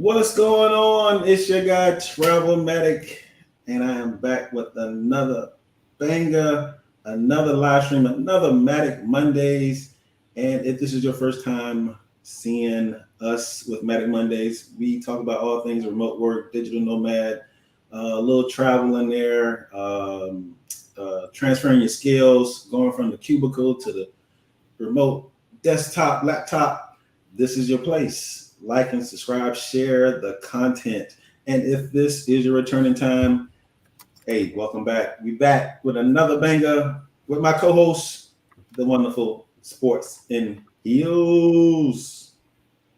What's going on? It's your guy Travelmatic, and I am back with another banger, another live stream, another Matic Mondays. And if this is your first time seeing us with Matic Mondays, we talk about all things remote work, digital nomad, a little travel in there, transferring your skills, going from the cubicle to the remote desktop, laptop. This is your place. Like and subscribe, share the content. And if this is your returning time, hey, welcome back. We back with another banger with my co-host, the wonderful Sports in Heels.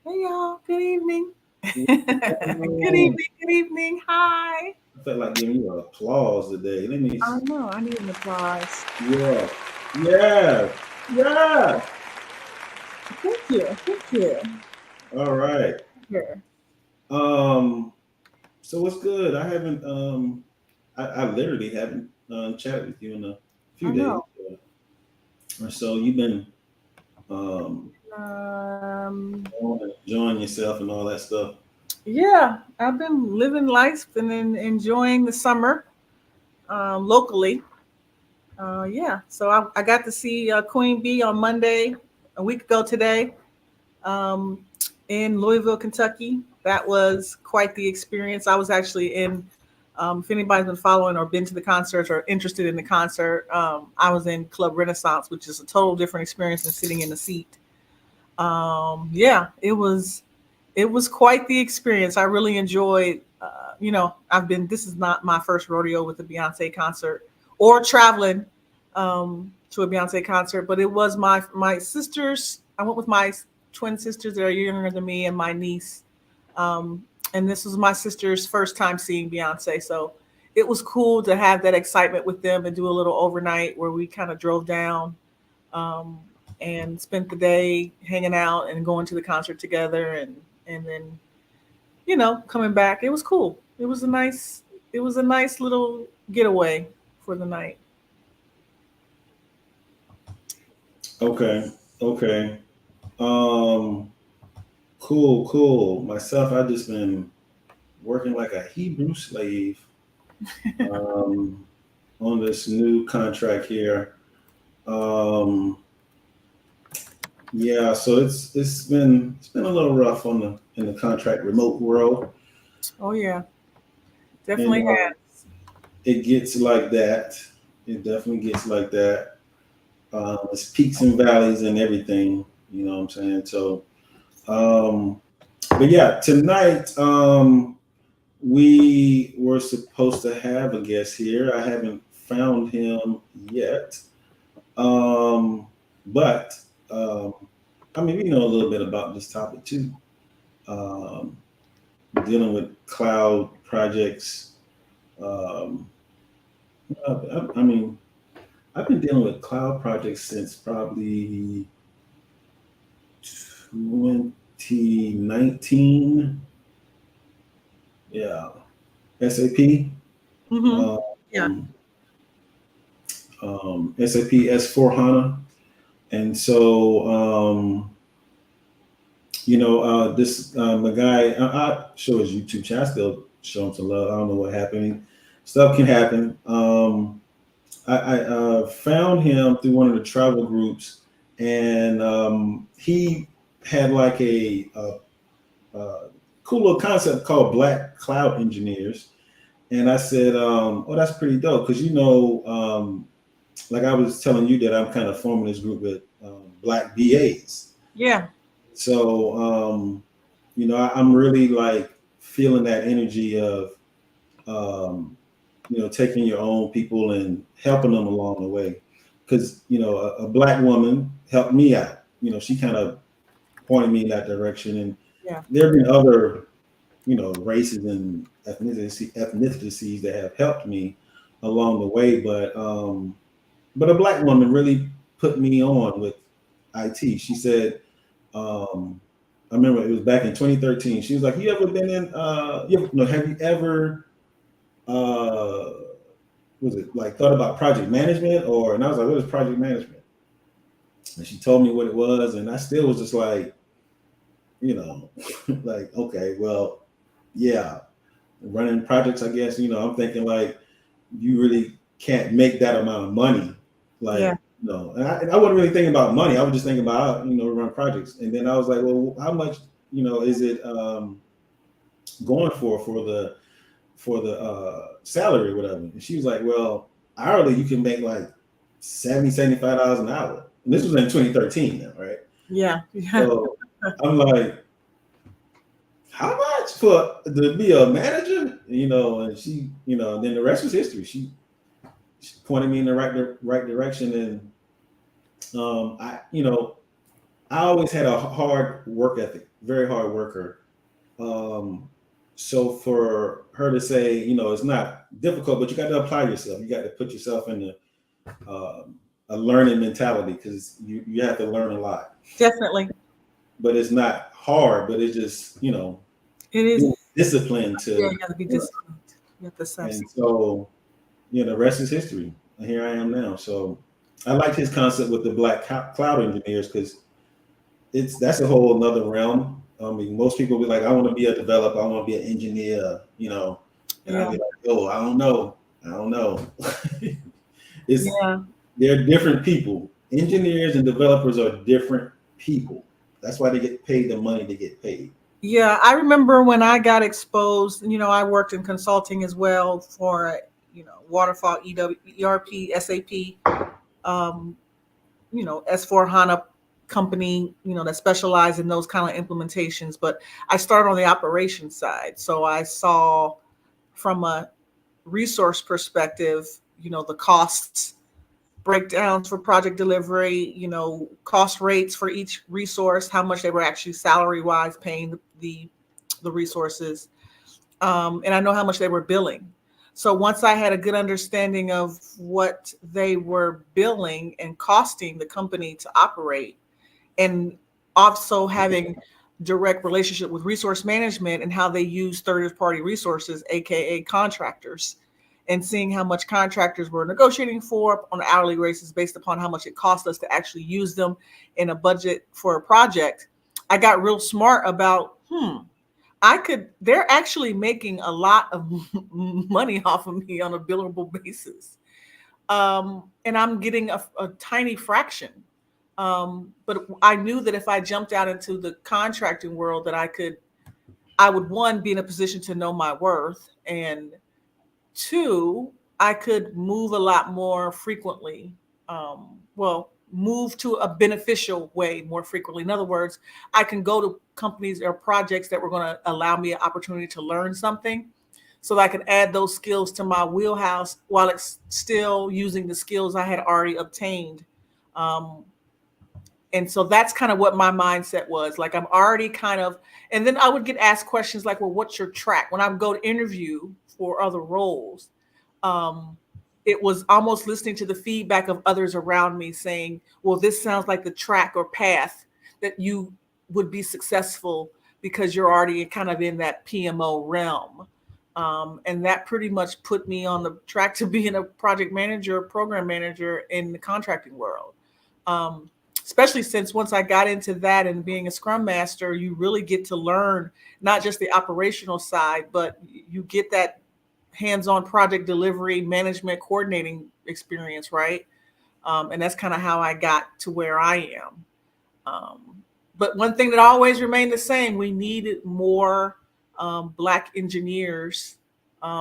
Hey y'all, good evening. Good evening, good evening. Hi. I felt like giving you applause today. Let me. I know, I need an applause. Yeah, yeah, yeah. Thank you, thank you. All right. Here. Um. So what's good? I haven't. I literally haven't chatted with you in a few I days know. or so. You've been um Um, enjoying yourself and all that stuff. yeah, I've been living life and then enjoying the summer locally. Yeah, so I got to see Queen Bee on Monday, a week ago today, um, in Louisville, Kentucky. That was quite the experience. I was actually in, if anybody's been following or been to the concert or interested in the concert, I was in Club Renaissance, which is a total different experience than sitting in the seat. Yeah, it was quite the experience. I really enjoyed. I've been. This is not my first rodeo with a Beyonce concert or traveling to a Beyonce concert, but it was my sisters. I went with my twin sisters that are younger than me and my niece. Um, and this was my sister's first time seeing Beyonce, so it was cool to have that excitement with them and do a little overnight where we kind of drove down um, and spent the day hanging out and going to the concert together and then coming back. It was cool. It was a nice little getaway for the night. Okay, okay. Um, cool, cool. Myself, I've just been working like a Hebrew slave um on this new contract here. Um, yeah, so it's been a little rough on the in the contract remote world, Oh yeah, and definitely has. it gets like that. It definitely gets like that. It's peaks and valleys and everything. You know what I'm saying? So, um, but yeah, tonight we were supposed to have a guest here. I haven't found him yet, um, but um, I mean, we know a little bit about this topic too. Um, Dealing with cloud projects. Um, I mean, I've been dealing with cloud projects since probably 2019. Yeah, SAP, Hmm. um, Yeah. SAP S4 HANA, and so this the guy. I show his YouTube channel. I still show him some love. I don't know what happened. Stuff can happen. I found him through one of the travel groups, and he had like a cool little concept called Black Cloud Engineers. And I said, "Oh, that's pretty dope." Because like I was telling you that I'm kind of forming this group with Black BAs. Yeah. So I'm really like feeling that energy of um, taking your own people and helping them along the way. Because a black woman helped me out. She kind of pointed me in that direction, and Yeah. there have been other races and ethnicities that have helped me along the way. But a black woman really put me on with IT. She said, I remember it was back in 2013. She was like, "You ever been in? Have you ever uh, was it like thought about project management?" And I was like, "What is project management?" And she told me what it was, and I still was just like, you know, like, okay, well." yeah, running projects. I guess I'm thinking like you really can't make that amount of money. Yeah. Like no, and I wasn't really thinking about money. I was just thinking about run projects. And then I was like, well, how much is it going for the salary or whatever? And she was like, well, hourly you can make like 75 dollars an hour. And this was in 2013 now, right? Yeah. Yeah. So I'm like, how much for to be a manager? And then the rest was history. She pointed me in the right direction, and I always had a hard work ethic, very hard worker. Um, so for her to say, it's not difficult, but you got to apply yourself. You got to put yourself in a learning mentality because you have to learn a lot. Definitely. But it's not hard, but it's just It is. being disciplined Yeah, to you got to be work. disciplined. You have to self. And so the rest is history. And here I am now. So I like his concept with the black cloud engineers because that's a whole another realm. I mean, most people be like, I want to be a developer, I want to be an engineer. And I'll Yeah. be like, oh, I don't know. it's Yeah. They're different people. Engineers and developers are different people. That's why they get paid the money they get paid. Yeah, I remember when I got exposed, I worked in consulting as well for, Waterfall, EW, ERP, SAP, um, S4 HANA company, that specialized in those kind of implementations. But I started on the operations side. So I saw from a resource perspective, the costs, breakdowns for project delivery, cost rates for each resource, how much they were actually salary wise paying the resources, and I know how much they were billing. So once I had a good understanding of what they were billing and costing the company to operate, and also having direct relationship with resource management and how they use third party resources, aka contractors, and seeing how much contractors were negotiating for on an hourly basis based upon how much it cost us to actually use them in a budget for a project, I got real smart about they're actually making a lot of money off of me on a billable basis. And I'm getting a tiny fraction. But I knew that if I jumped out into the contracting world, that I would, one, be in a position to know my worth, and two, I could move a lot more frequently. Well, move to a beneficial way more frequently. In other words, I can go to companies or projects that were going to allow me an opportunity to learn something so that I could add those skills to my wheelhouse while it's still using the skills I had already obtained. Um, and so that's kind of what my mindset was. Like, I'm already kind of, and then I would get asked questions like, well, what's your track? When I would go to interview for other roles, um, it was almost listening to the feedback of others around me saying, well, this sounds like the track or path that you would be successful because you're already kind of in that PMO realm. And that pretty much put me on the track to being a project manager, program manager in the contracting world. Um, Especially since once I got into that and being a scrum master, you really get to learn not just the operational side, but you get that hands-on project delivery, management, coordinating experience, right? And that's kind of how I got to where I am. But one thing that always remained the same: we needed more Black engineers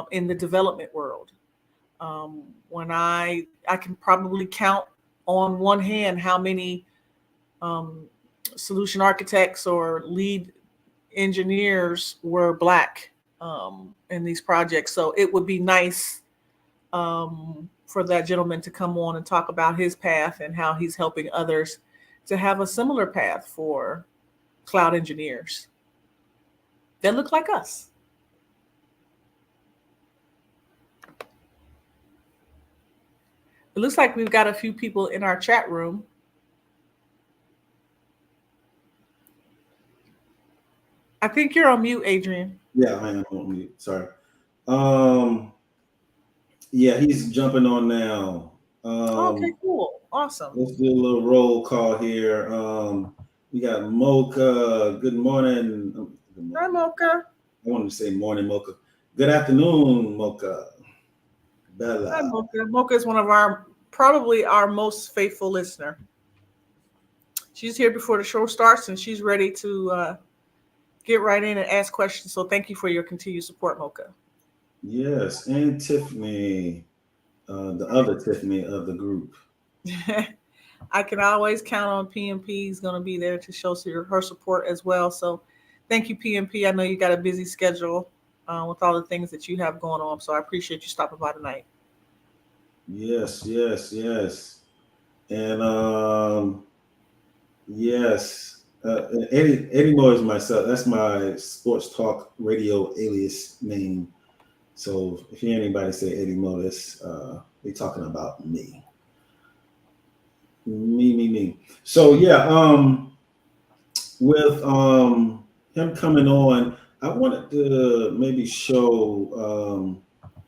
in the development world. When I can probably count on one hand how many um, solution architects or lead engineers were Black in these projects. So it would be nice for that gentleman to come on and talk about his path and how he's helping others to have a similar path for cloud engineers that look like us. It looks like we've got a few people in our chat room. I think you're on mute, Adrian. Yeah, I am on mute. Sorry. Um, yeah, he's jumping on now. Okay, Um, cool. Awesome. let's do a little roll call here. We got Mocha. Good morning. Good Hi, morning. Mocha. I wanted to say morning, Mocha. Good afternoon, Mocha. Hi, Bella. Mocha. Mocha is one of our probably our most faithful listener. She's here before the show starts, and she's ready to get right in and ask questions. So thank you for your continued support, Mocha. Yes, and Tiffany, the other Tiffany of the group. I can always count on PMP is going to be there to show her support as well. So thank you, PMP. I know you got a busy schedule with all the things that you have going on. So I appreciate you stopping by tonight. Yes, yes, yes. And yes, Eddie Moore is myself. That's my sports talk radio alias name. So if you hear anybody say Eddie Moore, that's they talking about me. Me. So yeah, with him coming on, I wanted to maybe show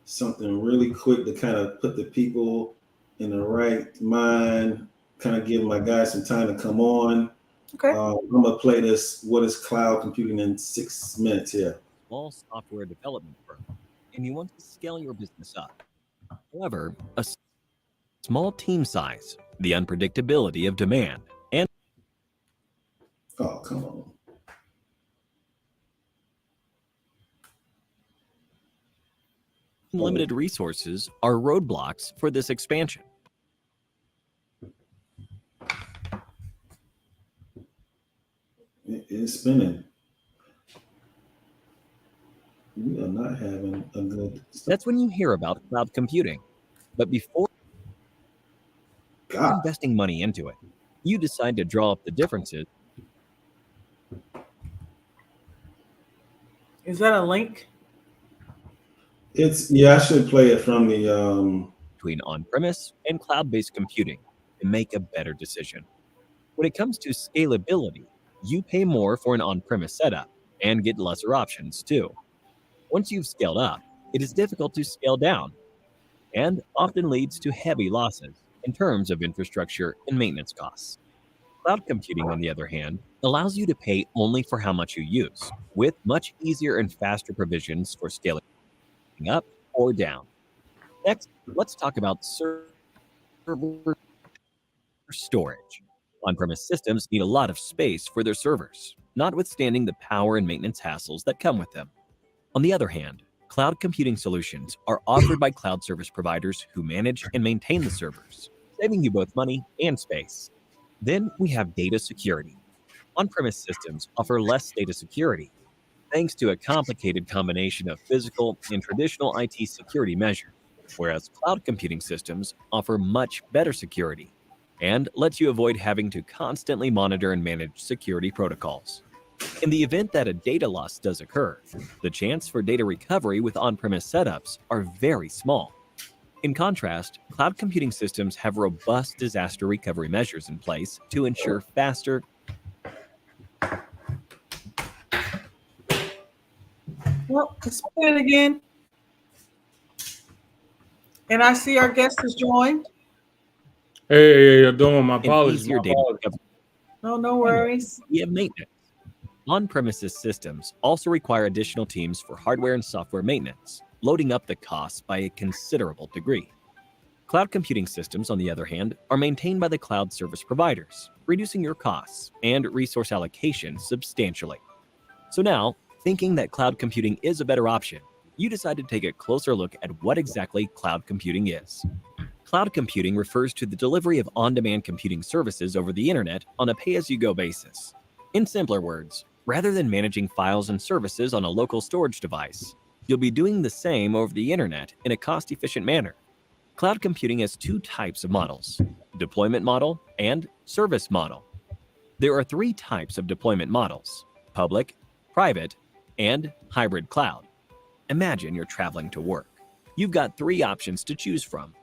something really quick to kind of put the people in the right mind, kind of give my guys some time to come on. Okay. I'm gonna play this. What is cloud computing in 6 minutes here? Small software development firm and you want to scale your business up. However, a small team size, the unpredictability of demand, and Oh, come on. Oh, limited resources are roadblocks for this expansion. it's spinning. We are not having a good That's when you hear about cloud computing. But before God. investing money into it, you decide to draw up the differences Is that a link? It's yeah. I should play it from the between on-premise and cloud-based computing to make a better decision. When it comes to scalability, you pay more for an on-premise setup and get lesser options too. Once you've scaled up, it is difficult to scale down and often leads to heavy losses in terms of infrastructure and maintenance costs. Cloud computing, on the other hand, allows you to pay only for how much you use, with much easier and faster provisions for scaling up or down. Next, let's talk about server storage. On premise systems need a lot of space for their servers, notwithstanding the power and maintenance hassles that come with them. On the other hand, cloud computing solutions are offered by cloud service providers who manage and maintain the servers, saving you both money and space. Then we have data security. On premise systems offer less data security thanks to a complicated combination of physical and traditional IT security measures, whereas cloud computing systems offer much better security and lets you avoid having to constantly monitor and manage security protocols. In the event that a data loss does occur, the chance for data recovery with on-premise setups are very small. In contrast, cloud computing systems have robust disaster recovery measures in place to ensure faster. Well, let's play it again. And I see our guest has joined. Hey, you're doing my And apologies. easier data recovery. No Finally, worries. we have maintenance. On-premises systems also require additional teams for hardware and software maintenance, loading up the costs by a considerable degree. Cloud computing systems, on the other hand, are maintained by the cloud service providers, reducing your costs and resource allocation substantially. So now, thinking that cloud computing is a better option, you decide to take a closer look at what exactly cloud computing is. Cloud computing refers to the delivery of on-demand computing services over the internet on a pay-as-you-go basis. In simpler words, rather than managing files and services on a local storage device, you'll be doing the same over the internet in a cost-efficient manner. Cloud computing has two types of models: deployment model and service model. There are three types of deployment models: public, private, and hybrid cloud. Imagine you're traveling to work. You've got three options to choose from.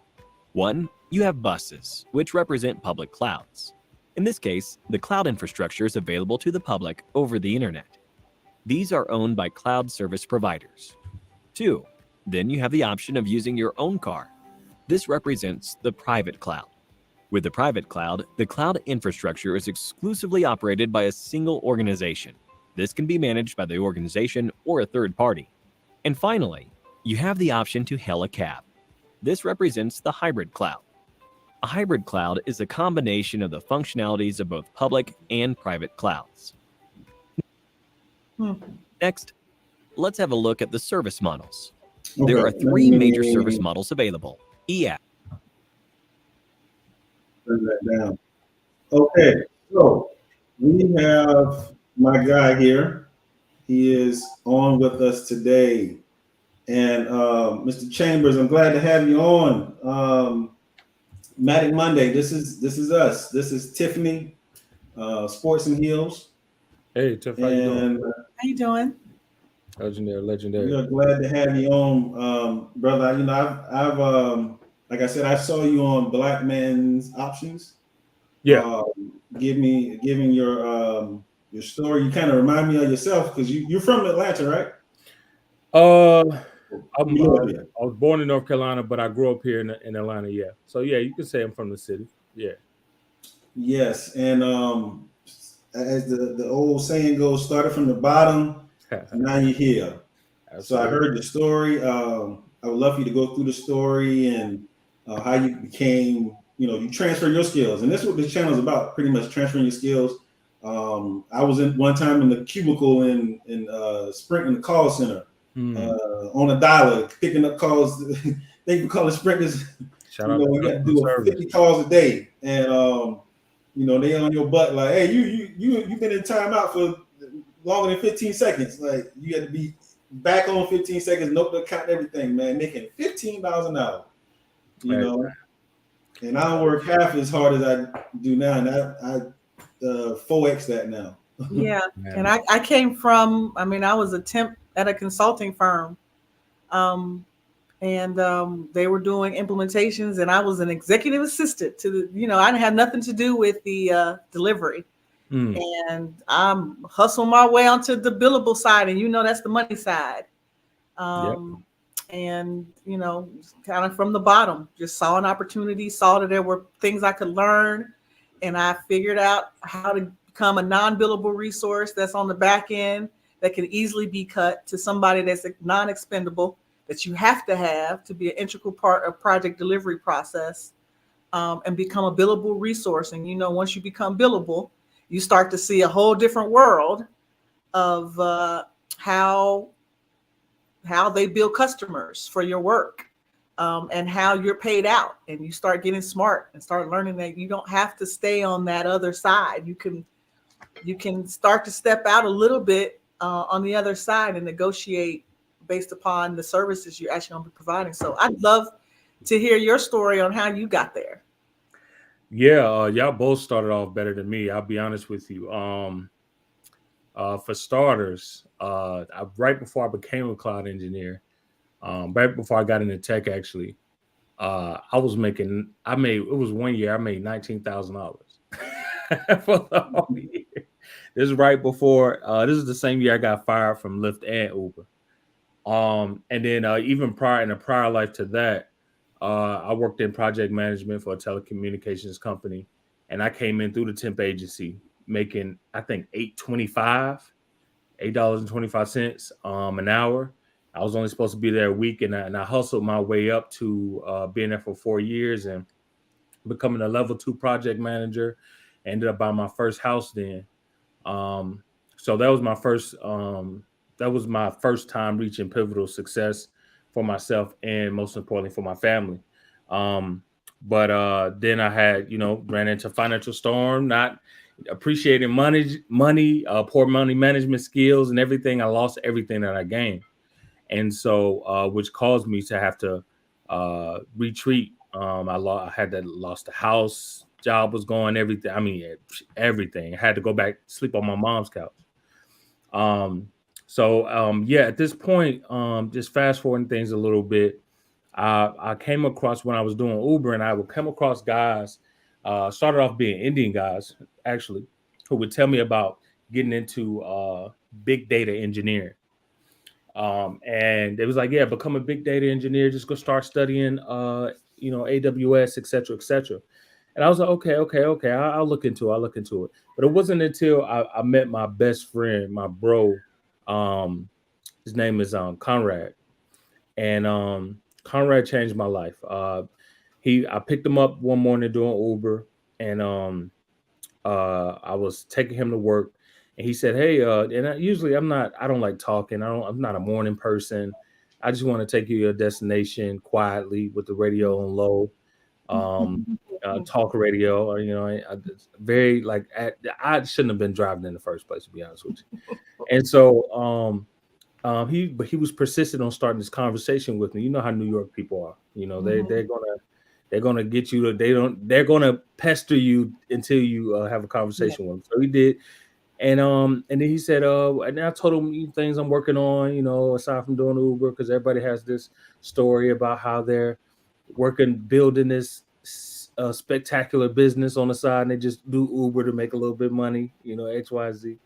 One, you have buses, which represent public clouds. In this case, the cloud infrastructure is available to the public over the internet. These are owned by cloud service providers. Two, then you have the option of using your own car. This represents the private cloud. With the private cloud, the cloud infrastructure is exclusively operated by a single organization. This can be managed by the organization or a third party. And finally, you have the option to hail a cab. This represents the hybrid cloud. A hybrid cloud is a combination of the functionalities of both public and private clouds. Hmm. Next, let's have a look at the service models. Okay, There are let three major me service models available: EAP, turn that down. Okay, so we have my guy here. He is on with us today. And Mr. Chambers, I'm glad to have you on. Matic Monday, this is us. This is Tiffany, Sports and Heels. Hey, Tiff, how you doing? And How you doing? Legendary, we legendary. are glad to have you on, brother. You know, I've like I said, I saw you on Black Men's Options. Yeah. Um, giving your story. You kind of remind me of yourself because you're from Atlanta, right? Uh, I'm, You live here. I was born in North Carolina, but I grew up here in Atlanta. Yeah. So yeah, you can say I'm from the city. Yeah. Yes, and as the old saying goes, started from the bottom, now you're here. So I Absolutely. heard the story. I would love for you to go through the story and how you became, you transfer your skills. And that's what this channel is about, pretty much transferring your skills. I was in one time in the cubicle in Sprint in the call center Hmm. on a dialer, picking up calls. They can call it sprinters. Shout out to You got to customer do service. 50 calls a day. And they on your butt like, hey, you've been in timeout for longer than 15 seconds. Like you got to be back on 15 seconds, note the count everything, man, making $15 an hour, you Right. know. And I don't work half as hard as I do now, and I 4x that now. Yeah. Man. And I came from, I mean, I was a temp at a consulting firm. And they were doing implementations, and I was an executive assistant to I didn't have nothing to do with the delivery. Mm. And I'm hustling my way onto the billable side, and that's the money side. Yep. And kind of from the bottom, just saw an opportunity, saw that there were things I could learn, and I figured out how to become a non-billable resource that's on the back end that can easily be cut to somebody that's non-expendable, that you have to be an integral part of project delivery process, and become a billable resource. And once you become billable, you start to see a whole different world of how they build customers for your work, and how you're paid out. And you start getting smart and start learning that you don't have to stay on that other side. You can start to step out a little bit on the other side and negotiate based upon the services you're actually going to be providing. So I'd love to hear your story on how you got there. Yeah. Y'all both started off better than me. I'll be honest with you. For starters, right before I became a cloud engineer, right before I got into tech, actually, it was 1 year I made $19,000 for the whole year. This is right before, this is the same year I got fired from Lyft and Uber. And then even in a prior life to that, I worked in project management for a telecommunications company, and I came in through the temp agency making, I think, $8.25 an hour. I was only supposed to be there a week, and I hustled my way up to being there for 4 years and becoming a level 2 project manager. Ended up buying my first house then. So that was my first. That was my first time reaching pivotal success for myself and most importantly for my family. But then I had, ran into financial storm, not appreciating poor money management skills and everything. I lost everything that I gained. And so, which caused me to have to retreat. I had to lost the house, job was going, everything. I mean, everything. I had to go back sleep on my mom's couch. Yeah, at this point, just fast forwarding things a little bit, I came across when I was doing Uber, and I would come across guys, started off being Indian guys, actually, who would tell me about getting into big data engineering. And it was like, yeah, become a big data engineer, just go start studying, AWS, et cetera, et cetera. And I was like, okay, I'll look into it. I'll look into it. But it wasn't until I met my best friend, my bro. Um, his name is Conrad, and Conrad changed my life. I picked him up one morning doing Uber, and I was taking him to work, and he said, "Hey," usually I don't like talking. I'm not a morning person. I just want to take you to your destination quietly with the radio on low, um, talk radio, or it's very like I shouldn't have been driving in the first place, to be honest with you. And so, he was persistent on starting this conversation with me. You know how New York people are. They're gonna get you to they're gonna pester you until you have a Yeah. conversation with them. So he did, and then he said, and I told him things I'm working on, aside from doing Uber, because everybody has this story about how they're working, building this spectacular business on the side, and they just do Uber to make a little bit of money, XYZ.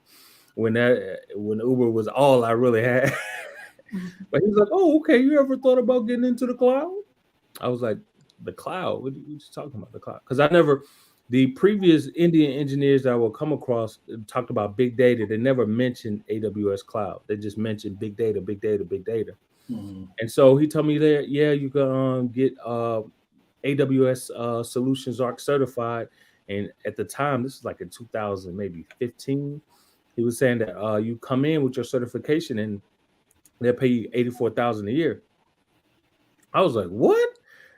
When Uber was all I really had. But he was like, "Oh, okay. You ever thought about getting into the cloud?" I was like, "The cloud? What are you talking about? The cloud?" Because the previous Indian engineers that I will come across talked about big data. They never mentioned AWS cloud. They just mentioned big data, big data, big data. Mm-hmm. And so he told me that, yeah, you can get AWS Solutions Arc certified. And at the time, this is like in 2000, maybe 15. He was saying that you come in with your certification and they'll pay you 84,000 a year. I was like, what?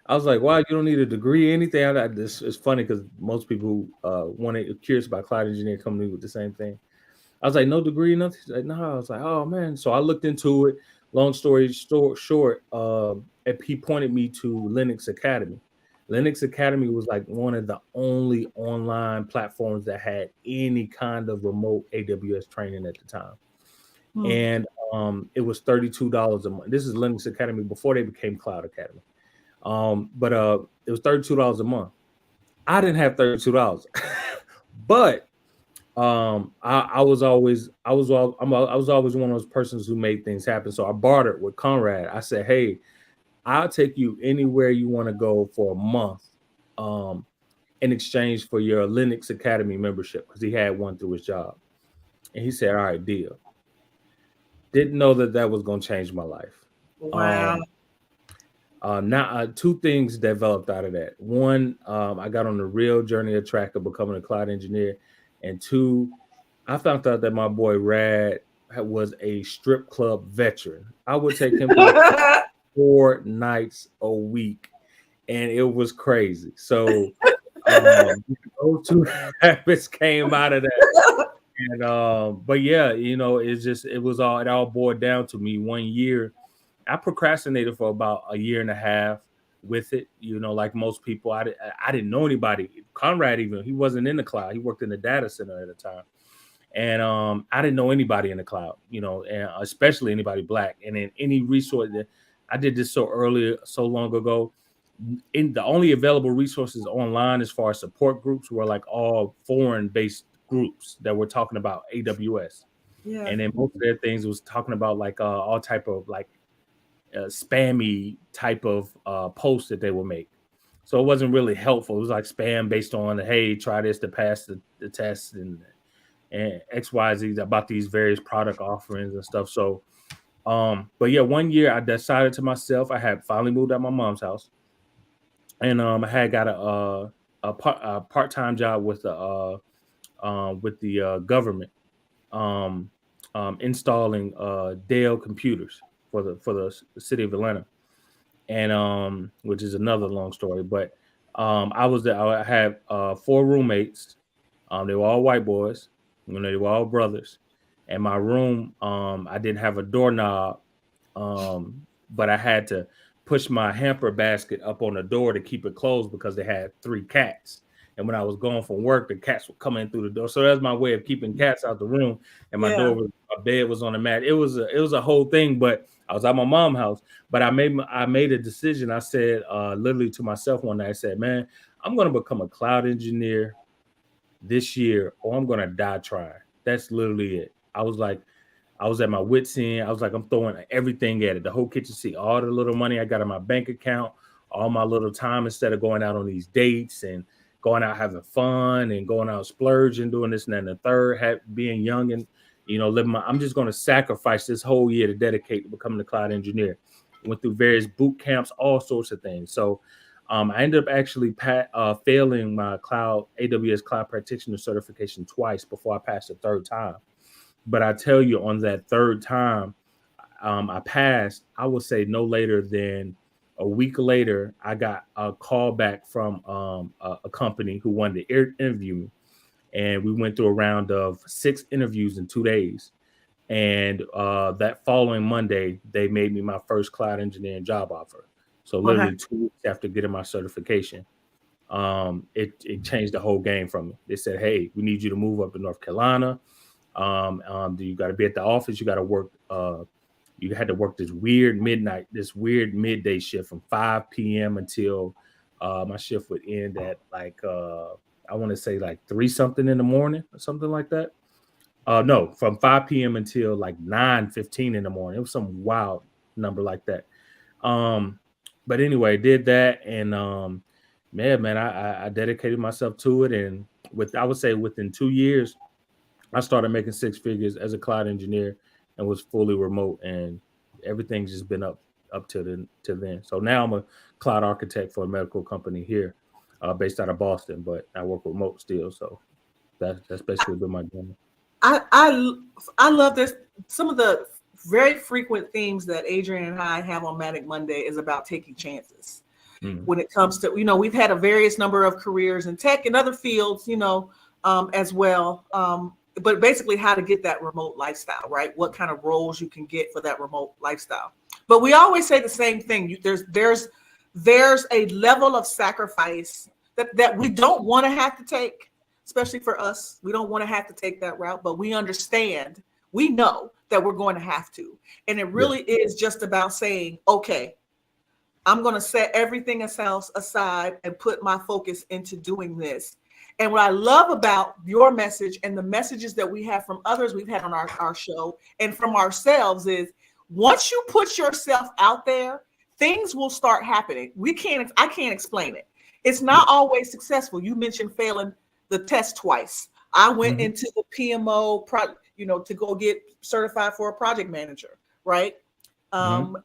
I was like, wow, you don't need a degree, anything. This is funny because most people who curious about cloud engineering come to me with the same thing. I was like, no degree, nothing. She's like, no. I was like, oh man. So I looked into it. Long story short, he pointed me to Linux Academy. Linux Academy was like one of the only online platforms that had any kind of remote AWS training at the time. Hmm. And it was $32 a month. This is Linux Academy before they became Cloud Academy. But it was $32 a month. I didn't have $32, but I was always one of those persons who made things happen. So I bartered with Conrad. I said, "Hey, I'll take you anywhere you want to go for a month, um, in exchange for your Linux Academy membership," because he had one through his job. And he said, "All right, deal." Didn't know that was going to change my life. Wow. Um, now two things developed out of that. One, I got on the real journey of track of becoming a cloud engineer, and two, I found out that my boy Rad was a strip club veteran. I would take him to the club 4 nights a week, and it was crazy. So those two habits came out of that. And but yeah, it all boiled down to me 1 year. I procrastinated for about a year and a half with it. Like most people, I didn't know anybody. Conrad, even, he wasn't in the cloud. He worked in the data center at the time. And I didn't know anybody in the cloud, and especially anybody black. And in any resource that I did this so early, so long ago, in the only available resources online as far as support groups were like all foreign based groups that were talking about AWS. Yeah. And then most of their things was talking about like all type of like spammy type of posts that they would make. So it wasn't really helpful. It was like spam based on, hey, try this to pass the test, and XYZ about these various product offerings and stuff. So, but yeah, 1 year I decided to myself, I had finally moved out my mom's house, and I had got a part-time job with the government, um, installing Dell computers for the city of Atlanta, and which is another long story. But I was there. I had four roommates. They were all white boys. They were all brothers. And my room, I didn't have a doorknob, but I had to push my hamper basket up on the door to keep it closed because they had three cats. And when I was going from work, the cats would come in through the door. So that's my way of keeping cats out the room. And Yeah. my bed was on the mat. It was a whole thing. But I was at my mom's house. But I made a decision. I said literally to myself one night, I said, man, I'm going to become a cloud engineer this year, or I'm going to die trying. That's literally it. I was at my wit's end. I was like, I'm throwing everything at it. The whole kitchen sink, all the little money I got in my bank account, all my little time, instead of going out on these dates and going out having fun and going out splurging, doing this and that and the third, being young and living I'm just going to sacrifice this whole year to dedicate to becoming a cloud engineer. Went through various boot camps, all sorts of things. So I ended up actually failing my AWS cloud practitioner certification twice before I passed the third time. But I tell you, on that third time, I passed. I would say no later than a week later, I got a call back from a company who wanted to interview me. And we went through a round of 6 interviews in 2 days. And that following Monday, they made me my first cloud engineering job offer. So literally 2 weeks after getting my certification, it changed the whole game from me. They said, hey, we need you to move up to North Carolina. You got to be at the office. You got to work. You had to work this weird midday shift from 5 p.m. until my shift would end at like, I want to say like 3 something in the morning or something like that. No, from 5 p.m. until like 9:15 in the morning. It was some wild number like that. But anyway, did that. And man, I dedicated myself to it. And I would say within 2 years, I started making 6 figures as a cloud engineer and was fully remote, and everything's just been up to then. So now I'm a cloud architect for a medical company here, based out of Boston, but I work remote still. So that's basically been my journey. I love this. Some of the very frequent themes that Adrian and I have on Manic Monday is about taking chances. When it comes to, we've had a various number of careers in tech and other fields, as well. But basically how to get that remote lifestyle, right? What kind of roles you can get for that remote lifestyle. But we always say the same thing. There's a level of sacrifice that we don't want to have to take, especially for us. We don't want to have to take that route, but we understand, we know that we're going to have to. And it really is just about saying, okay, I'm going to set everything else aside and put my focus into doing this. And what I love about your message and the messages that we have from others we've had on our show and from ourselves is, once you put yourself out there, things will start happening. I can't explain it. It's not always successful. You mentioned failing the test twice. I went into the PMO, to go get certified for a project manager, right? And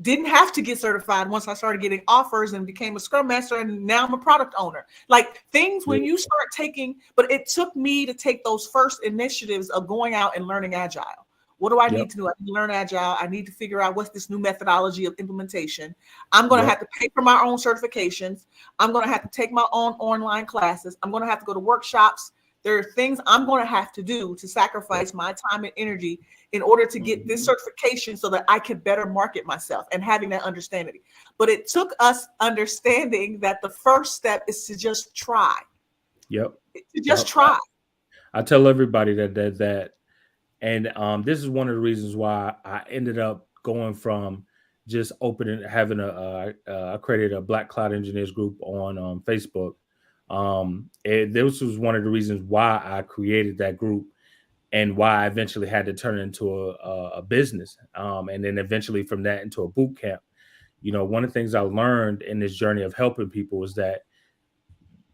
didn't have to get certified once I started getting offers and became a scrum master, and now I'm a product owner. Like things when you start taking, but it took me to take those first initiatives of going out and learning agile. What do I need to do? I need to learn agile. I need to figure out what's this new methodology of implementation. I'm going to have to pay for my own certifications. I'm going to have to take my own online classes. I'm going to have to go to workshops. There are things I'm going to have to do to sacrifice my time and energy in order to get this certification so that I can better market myself and having that understanding. But it took us understanding that the first step is to just try. Try. I tell everybody that, and this is one of the reasons why I ended up going from just having I created a Black Cloud Engineers group on Facebook. This was one of the reasons why I created that group and why I eventually had to turn it into a business. And then eventually from that into a boot camp. One of the things I learned in this journey of helping people is that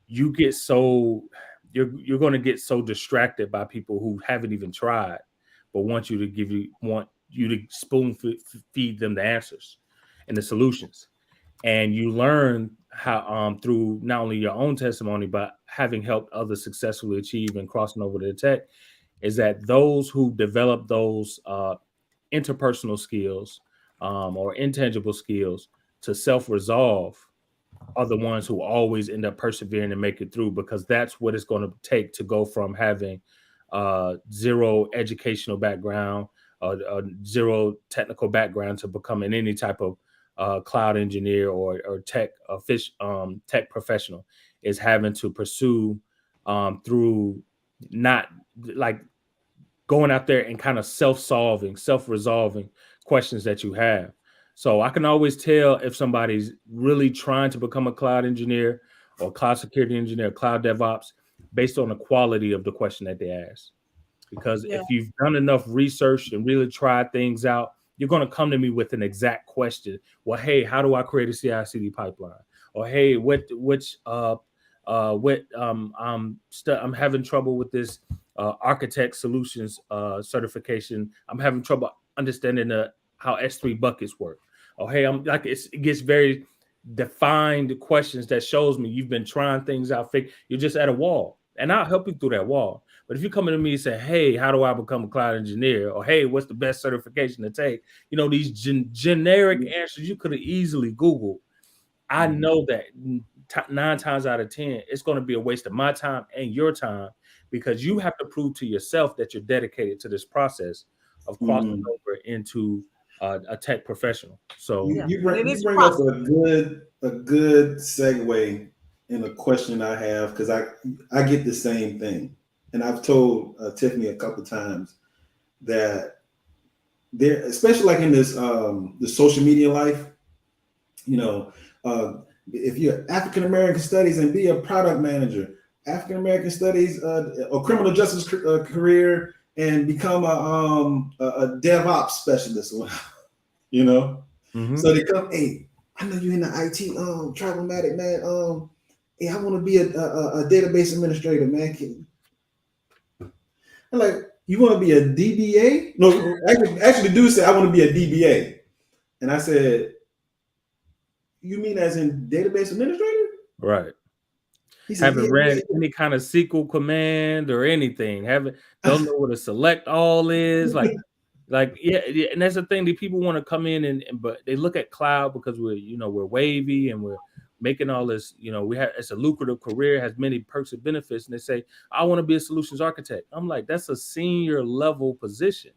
you're going to get so distracted by people who haven't even tried, but want you to spoon feed them the answers and the solutions. And you learn how through not only your own testimony, but having helped others successfully achieve and crossing over to the tech, is that those who develop those interpersonal skills or intangible skills to self-resolve are the ones who always end up persevering and make it through, because that's what it's going to take to go from having zero educational background, zero technical background, to becoming any type of cloud engineer or tech professional, is having to pursue through not like going out there and kind of self-resolving questions that you have. So I can always tell if somebody's really trying to become a cloud engineer or cloud security engineer, cloud DevOps, based on the quality of the question that they ask. Because if you've done enough research and really tried things out, you're going to come to me with an exact question. Well, hey, how do I create a CI/CD pipeline? Or hey, which I'm having trouble with this architect solutions certification. I'm having trouble understanding how S3 buckets work. Oh, hey, I'm like it gets very defined questions that shows me you've been trying things out. You're just at a wall, and I'll help you through that wall. But if you come to me and say, "Hey, how do I become a cloud engineer?" or "Hey, what's the best certification to take?" These generic answers you could have easily Googled. I know that 9 times out of 10, it's going to be a waste of my time and your time, because you have to prove to yourself that you're dedicated to this process of crossing over into a tech professional. So Yeah, you and it bring is you a bring up process. a good segue in a question I have, because I get the same thing, and I've told Tiffany a couple times that there, especially like in this the social media life, you know, uh, if you're African American studies and be a product manager, African American studies or criminal justice career and become a DevOps specialist, you know. So they come, hey, I know you're in the IT problematic, man. Hey, I want to be a database administrator, man. I'm like, you want to be a DBA? No, actually, do say I want to be a DBA, and I said, you mean as in database administrator? right. He said, Haven't yeah, ran yeah. any kind of SQL command or anything. Don't know what a select all is. Yeah, and that's the thing. That people want to come in but they look at cloud because we're wavy and we're making all this. It's a lucrative career, has many perks and benefits, and they say, I want to be a solutions architect. I'm like, that's a senior level position.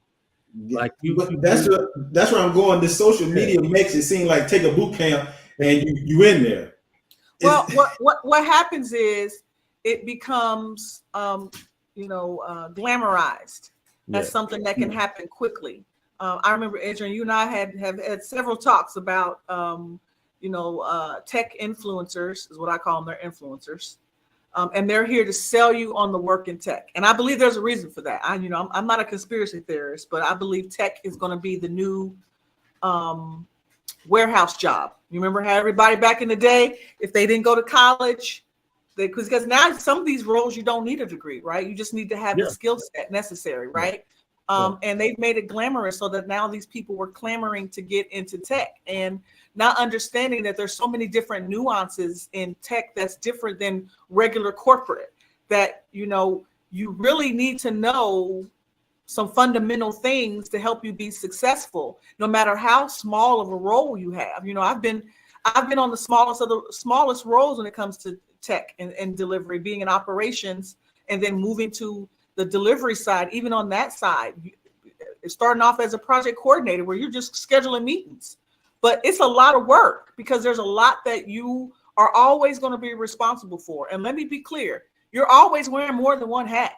Yeah, Like but that's where I'm going. This social media makes it seem like take a boot camp and you in there. Well, what happens is it becomes glamorized as something that can happen quickly. I remember, Adrian, you and I have had several talks about tech influencers is what I call them. They're influencers. And they're here to sell you on the work in tech. And I believe there's a reason for that. I'm not a conspiracy theorist, but I believe tech is going to be the new warehouse job. You remember how everybody back in the day, if they didn't go to college, because now some of these roles you don't need a degree, right? You just need to have the skill set necessary, right? And they've made it glamorous so that now these people were clamoring to get into tech and not understanding that there's so many different nuances in tech that's different than regular corporate, that you really need to know some fundamental things to help you be successful, no matter how small of a role you have. I've been on the smallest roles when it comes to tech and delivery, being in operations and then moving to the delivery side. Even on that side, starting off as a project coordinator where you're just scheduling meetings, but it's a lot of work because there's a lot that you are always going to be responsible for. And let me be clear, you're always wearing more than one hat.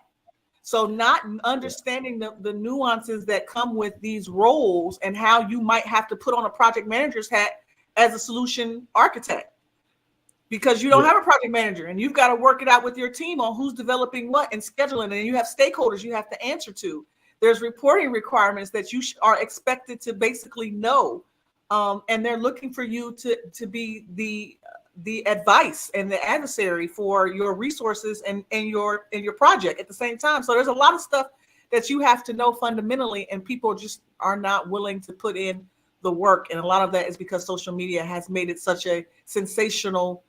So not understanding the nuances that come with these roles and how you might have to put on a project manager's hat as a solution architect, because you don't have a project manager and you've got to work it out with your team on who's developing what and scheduling, and you have stakeholders you have to answer to. There's reporting requirements that you are expected to basically know, and they're looking for you to be the advice and the adversary for your resources and your project at the same time. So there's a lot of stuff that you have to know fundamentally, and people just are not willing to put in the work. And a lot of that is because social media has made it such a sensational,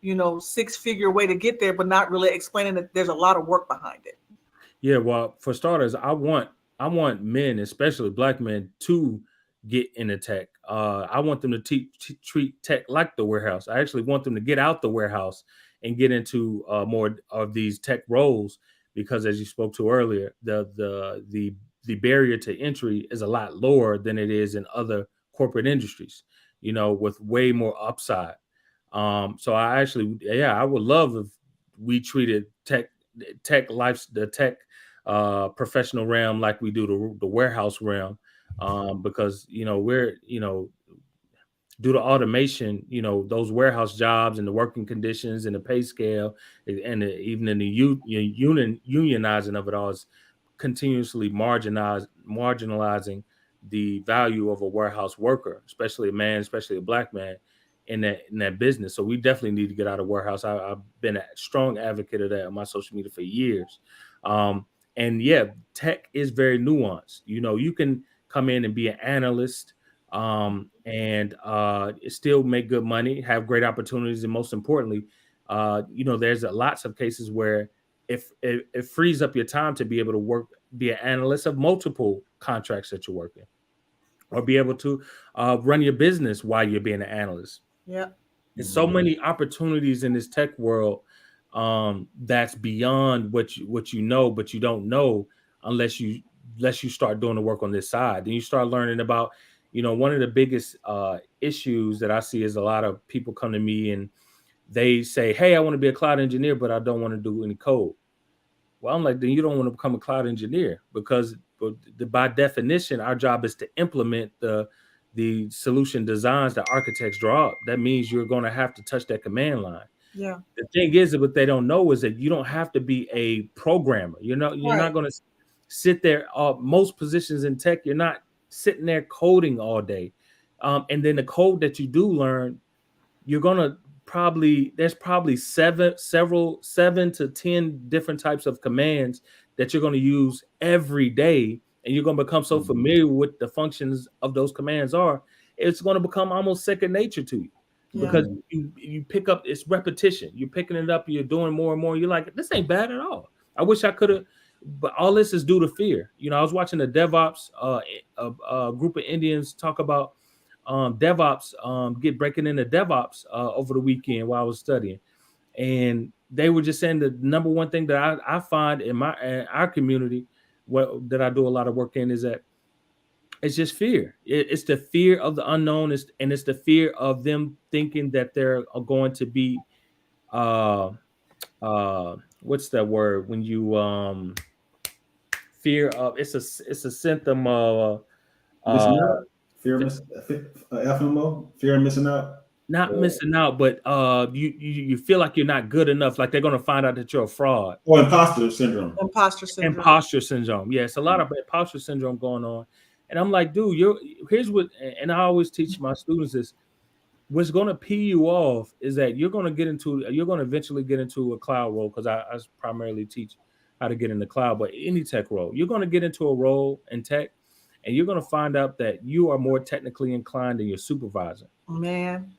6-figure way to get there, but not really explaining that there's a lot of work behind it. Yeah, well, for starters, I want men, especially black men, to get into tech. I want them to treat tech like the warehouse. I actually want them to get out the warehouse and get into more of these tech roles, because, as you spoke to earlier, the barrier to entry is a lot lower than it is in other corporate industries, with way more upside. So I would love if we treated the tech professional realm like we do the warehouse realm, because we're due to automation, those warehouse jobs and the working conditions and the pay scale and even in the unionizing of it all is continuously marginalizing the value of a warehouse worker, especially a man, especially a black man, in that business. So we definitely need to get out of warehouse. I've been a strong advocate of that on my social media for years. Um, and yeah, tech is very nuanced. You can come in and be an analyst, and still make good money, have great opportunities, and most importantly, there's lots of cases where if it frees up your time to be able to be an analyst of multiple contracts that you're working, or be able to run your business while you're being an analyst. Yeah. There's so many opportunities in this tech world, that's beyond what you know, but you don't know unless you start doing the work on this side. Then you start learning about, one of the biggest issues that I see is a lot of people come to me and they say, "Hey, I want to be a cloud engineer, but I don't want to do any code." Well, I'm like, then you don't want to become a cloud engineer, because by definition, our job is to implement the solution designs that architects draw up. That means you're going to have to touch that command line. Yeah. The thing is that what they don't know is that you don't have to be a programmer. You're Right. not going to sit there. Most positions in tech, you're not sitting there coding all day. And then the code that you do learn, you're gonna there's probably 7 to 10 different types of commands that you're gonna use every day, and you're gonna become so familiar with the functions of those commands it's gonna become almost second nature to you, Yeah. because you pick up, it's repetition. You're picking it up, you're doing more and more. You're like, this ain't bad at all. I wish I could have, but all this is due to fear. I was watching a DevOps, a group of Indians talk about DevOps, get breaking into DevOps over the weekend while I was studying, and they were just saying the number one thing that I find in our community, that I do a lot of work in, is that it's just fear. It's the fear of the unknown, and it's the fear of them thinking that they're going to be what's that word when you fear of, it's a symptom of uh Missing out, FMO, fear of missing out. not Or, missing out, but you feel like you're not good enough, like they're gonna find out that you're a fraud. or imposter syndrome. Imposter syndrome. Imposter syndrome. Yes, a lot of imposter syndrome going on. And I'm like, dude, here's what, and I always teach my students this. What's gonna pee you off is that you're gonna eventually get into a cloud role, because I primarily teach how to get in the cloud, but any tech role, you're gonna get into a role in tech, and you're gonna find out that you are more technically inclined than your supervisor. Man.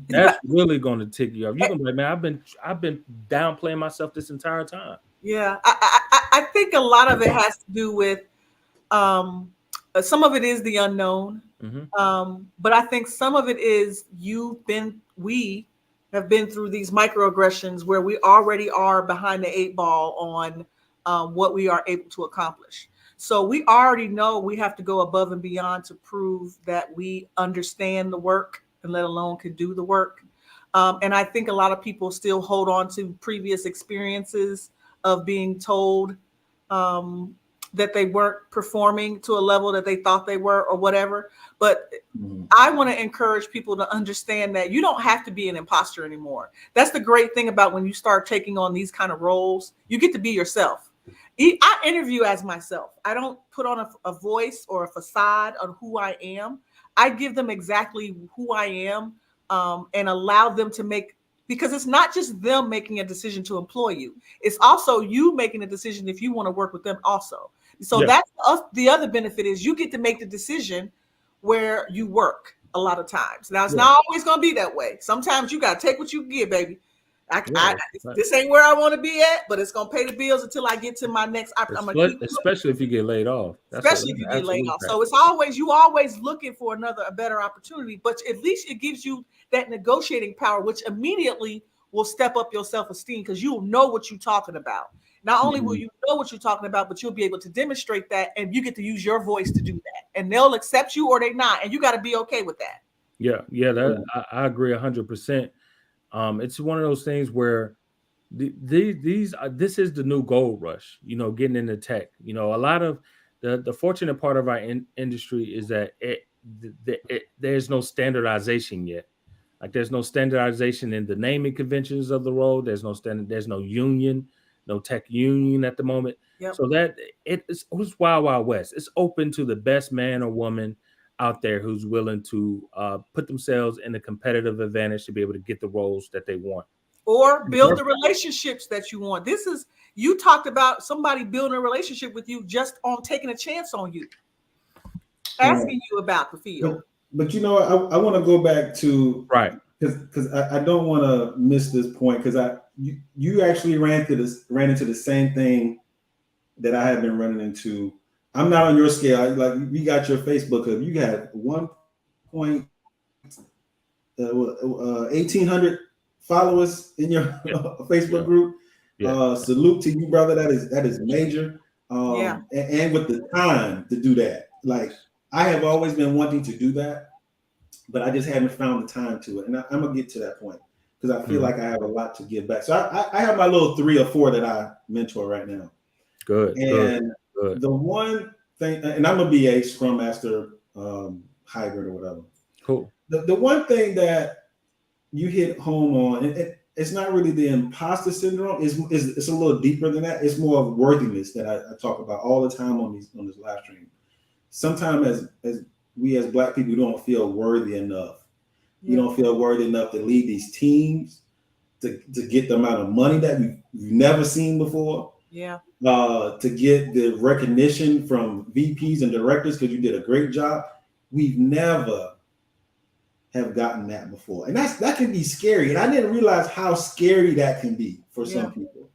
That's really going to tick you off. You're gonna be like, man, I've been downplaying myself this entire time. Yeah. I think a lot of it has to do with some of it is the unknown. But I think some of it is we have been through these microaggressions where we already are behind the 8 ball on what we are able to accomplish. So we already know we have to go above and beyond to prove that we understand the work, and let alone can do the work. And I think a lot of people still hold on to previous experiences of being told that they weren't performing to a level that they thought they were, or whatever. But I want to encourage people to understand that you don't have to be an imposter anymore. That's the great thing about when you start taking on these kind of roles, you get to be yourself. I interview as myself. I don't put on a voice or a facade on who I am. I give them exactly who I am, and allow them to make, because it's not just them making a decision to employ you. It's also you making a decision if you want to work with them also. So that's the other benefit, is you get to make the decision where you work a lot of times. Now, it's not always going to be that way. Sometimes you got to take what you get, baby. This ain't where I want to be at, but it's going to pay the bills until I get to my next. Especially if you get laid off. Especially if you get laid off. So you always looking for a better opportunity, but at least it gives you that negotiating power, which immediately will step up your self-esteem, because you'll know what you're talking about. Not only will you know what you're talking about, but you'll be able to demonstrate that, and you get to use your voice to do that. And they'll accept you or they not, and you got to be okay with that. Yeah, I agree 100%. It's one of those things where this is the new gold rush, getting into tech. A lot of the fortunate part of our industry is that there's no standardization yet. Like, there's no standardization in the naming conventions of the role. There's no union, no tech union at the moment. Yep. So that it's Wild Wild West. It's open to the best man or woman out there who's willing to put themselves in a competitive advantage to be able to get the roles that they want. Or build the relationships that you want. This is, you talked about somebody building a relationship with you just on taking a chance on you, Right. asking you about the field. But you know, I want to go back to, Right. because I don't want to miss this point, because you actually ran into the same thing that I have been running into. I'm not on your scale. Like, we got your Facebook up. You got 1,800 followers in your Yeah. Facebook Yeah. group. Yeah. Salute to you, brother. That is major. Yeah. And with the time to do that, like, I have always been wanting to do that, but I just haven't found the time to it. And I'm gonna get to that point because I feel Mhm. like I have a lot to give back. So I have my little 3 or 4 that I mentor right now. Good. Good. And Good. the one thing, and I'm a BA, Scrum Master, hybrid or whatever. Cool. The one thing that you hit home on, it's not really the imposter syndrome. It's a little deeper than that. It's more of worthiness that I talk about all the time on this live stream. Sometimes as we as Black people, we don't feel worthy enough. We Yeah. don't feel worthy enough to lead these teams, to get the amount of money that we've never seen before, Yeah. to get the recognition from VPs and directors because you did a great job. We've never have gotten that before, and that can be scary. And I didn't realize how scary that can be for Yeah. some people.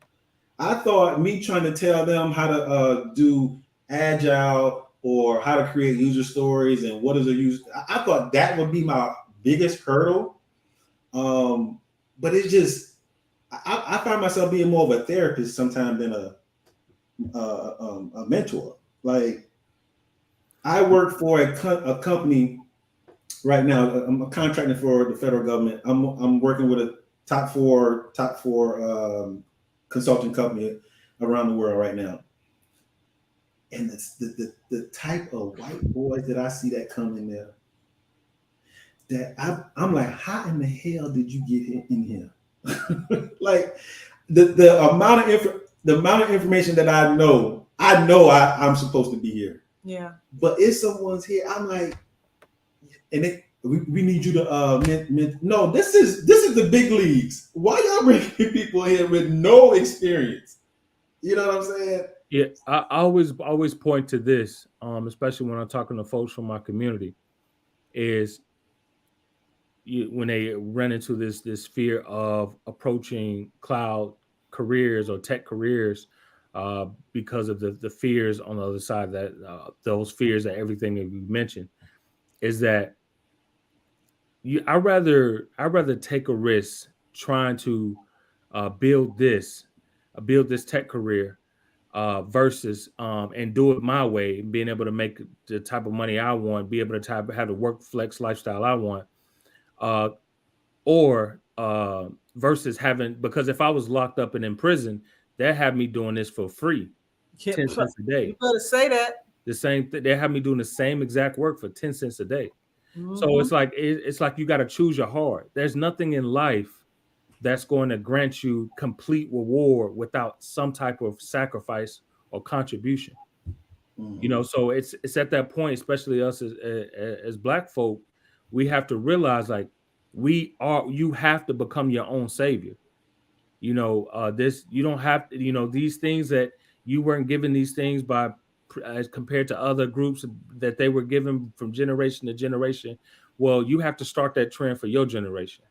I thought me trying to tell them how to do agile or how to create user stories and what is a user. I thought that would be my biggest hurdle. But it's just I find myself being more of a therapist sometimes than a mentor. Like, I work for a company right now. I'm contracting for the federal government. I'm working with a top four consulting company around the world right now. And it's the type of white boys that I see that come in there, that I'm like, how in the hell did you get in here? Like, the amount of information that I'm supposed to be here. Yeah. But if someone's here, I'm like, we need you to no, this is the big leagues. Why y'all bringing people here with no experience? You know what I'm saying? Yeah, I always point to this, especially when I'm talking to folks from my community, is when they run into this fear of approaching cloud careers or tech careers, because of the fears on the other side, that those fears, that everything that we mentioned, is that I rather take a risk trying to build this tech career, versus and do it my way, being able to make the type of money I want, be able to have the work flex lifestyle I want, uh, or versus having, because if I was locked up and in prison, they have me doing this for free, You 10 cents a day. better say that. The same they have me doing the same exact work for 10 cents a day. So Mm-hmm. it's like you got to choose your heart. There's nothing in life that's going to grant you complete reward without some type of sacrifice or contribution. Mm-hmm. So it's at that point, especially us as Black folk, we have to realize, like, you have to become your own savior. This, you don't have to, these things that you weren't given, these things by, as compared to other groups that they were given from generation to generation. Well, you have to start that trend for your generation.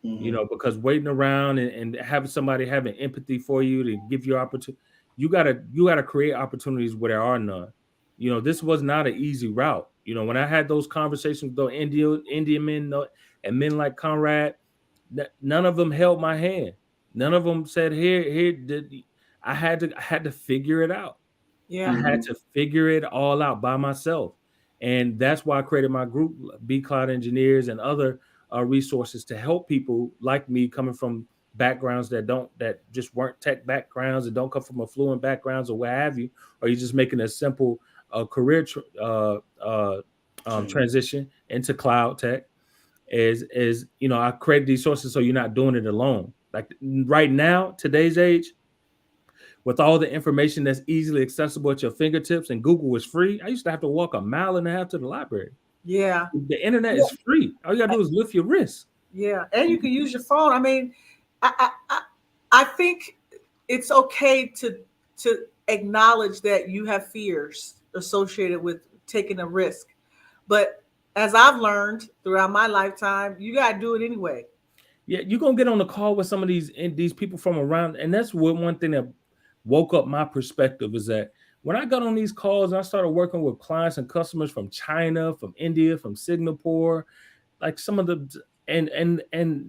Mm-hmm. Because waiting around and having somebody having empathy for you to give you opportunity, you gotta create opportunities where there are none. This was not an easy route. When I had those conversations with those Indian men, and men like Conrad, none of them held my hand. None of them said, here. I had to figure it out. I Yeah. had Mm-hmm. to figure it all out by myself. And that's why I created my group, B Cloud Engineers, and other resources to help people like me, coming from backgrounds that just weren't tech backgrounds, and don't come from affluent backgrounds or what have you, or you're just making a simple career transition into cloud tech. I created these sources so you're not doing it alone. Like right now, today's age, with all the information that's easily accessible at your fingertips, and Google was free. I used to have to walk a mile and a half to the library. Yeah. The internet Yeah. is free. All you gotta do is lift your wrist. Yeah. And you can use your phone. I mean, I think it's okay to acknowledge that you have fears associated with taking a risk. But as I've learned throughout my lifetime, you gotta do it anyway. Yeah, you're gonna get on the call with some of these people from around, and that's one thing that woke up my perspective is that when I got on these calls and I started working with clients and customers from China, from India, from Singapore, like some of the and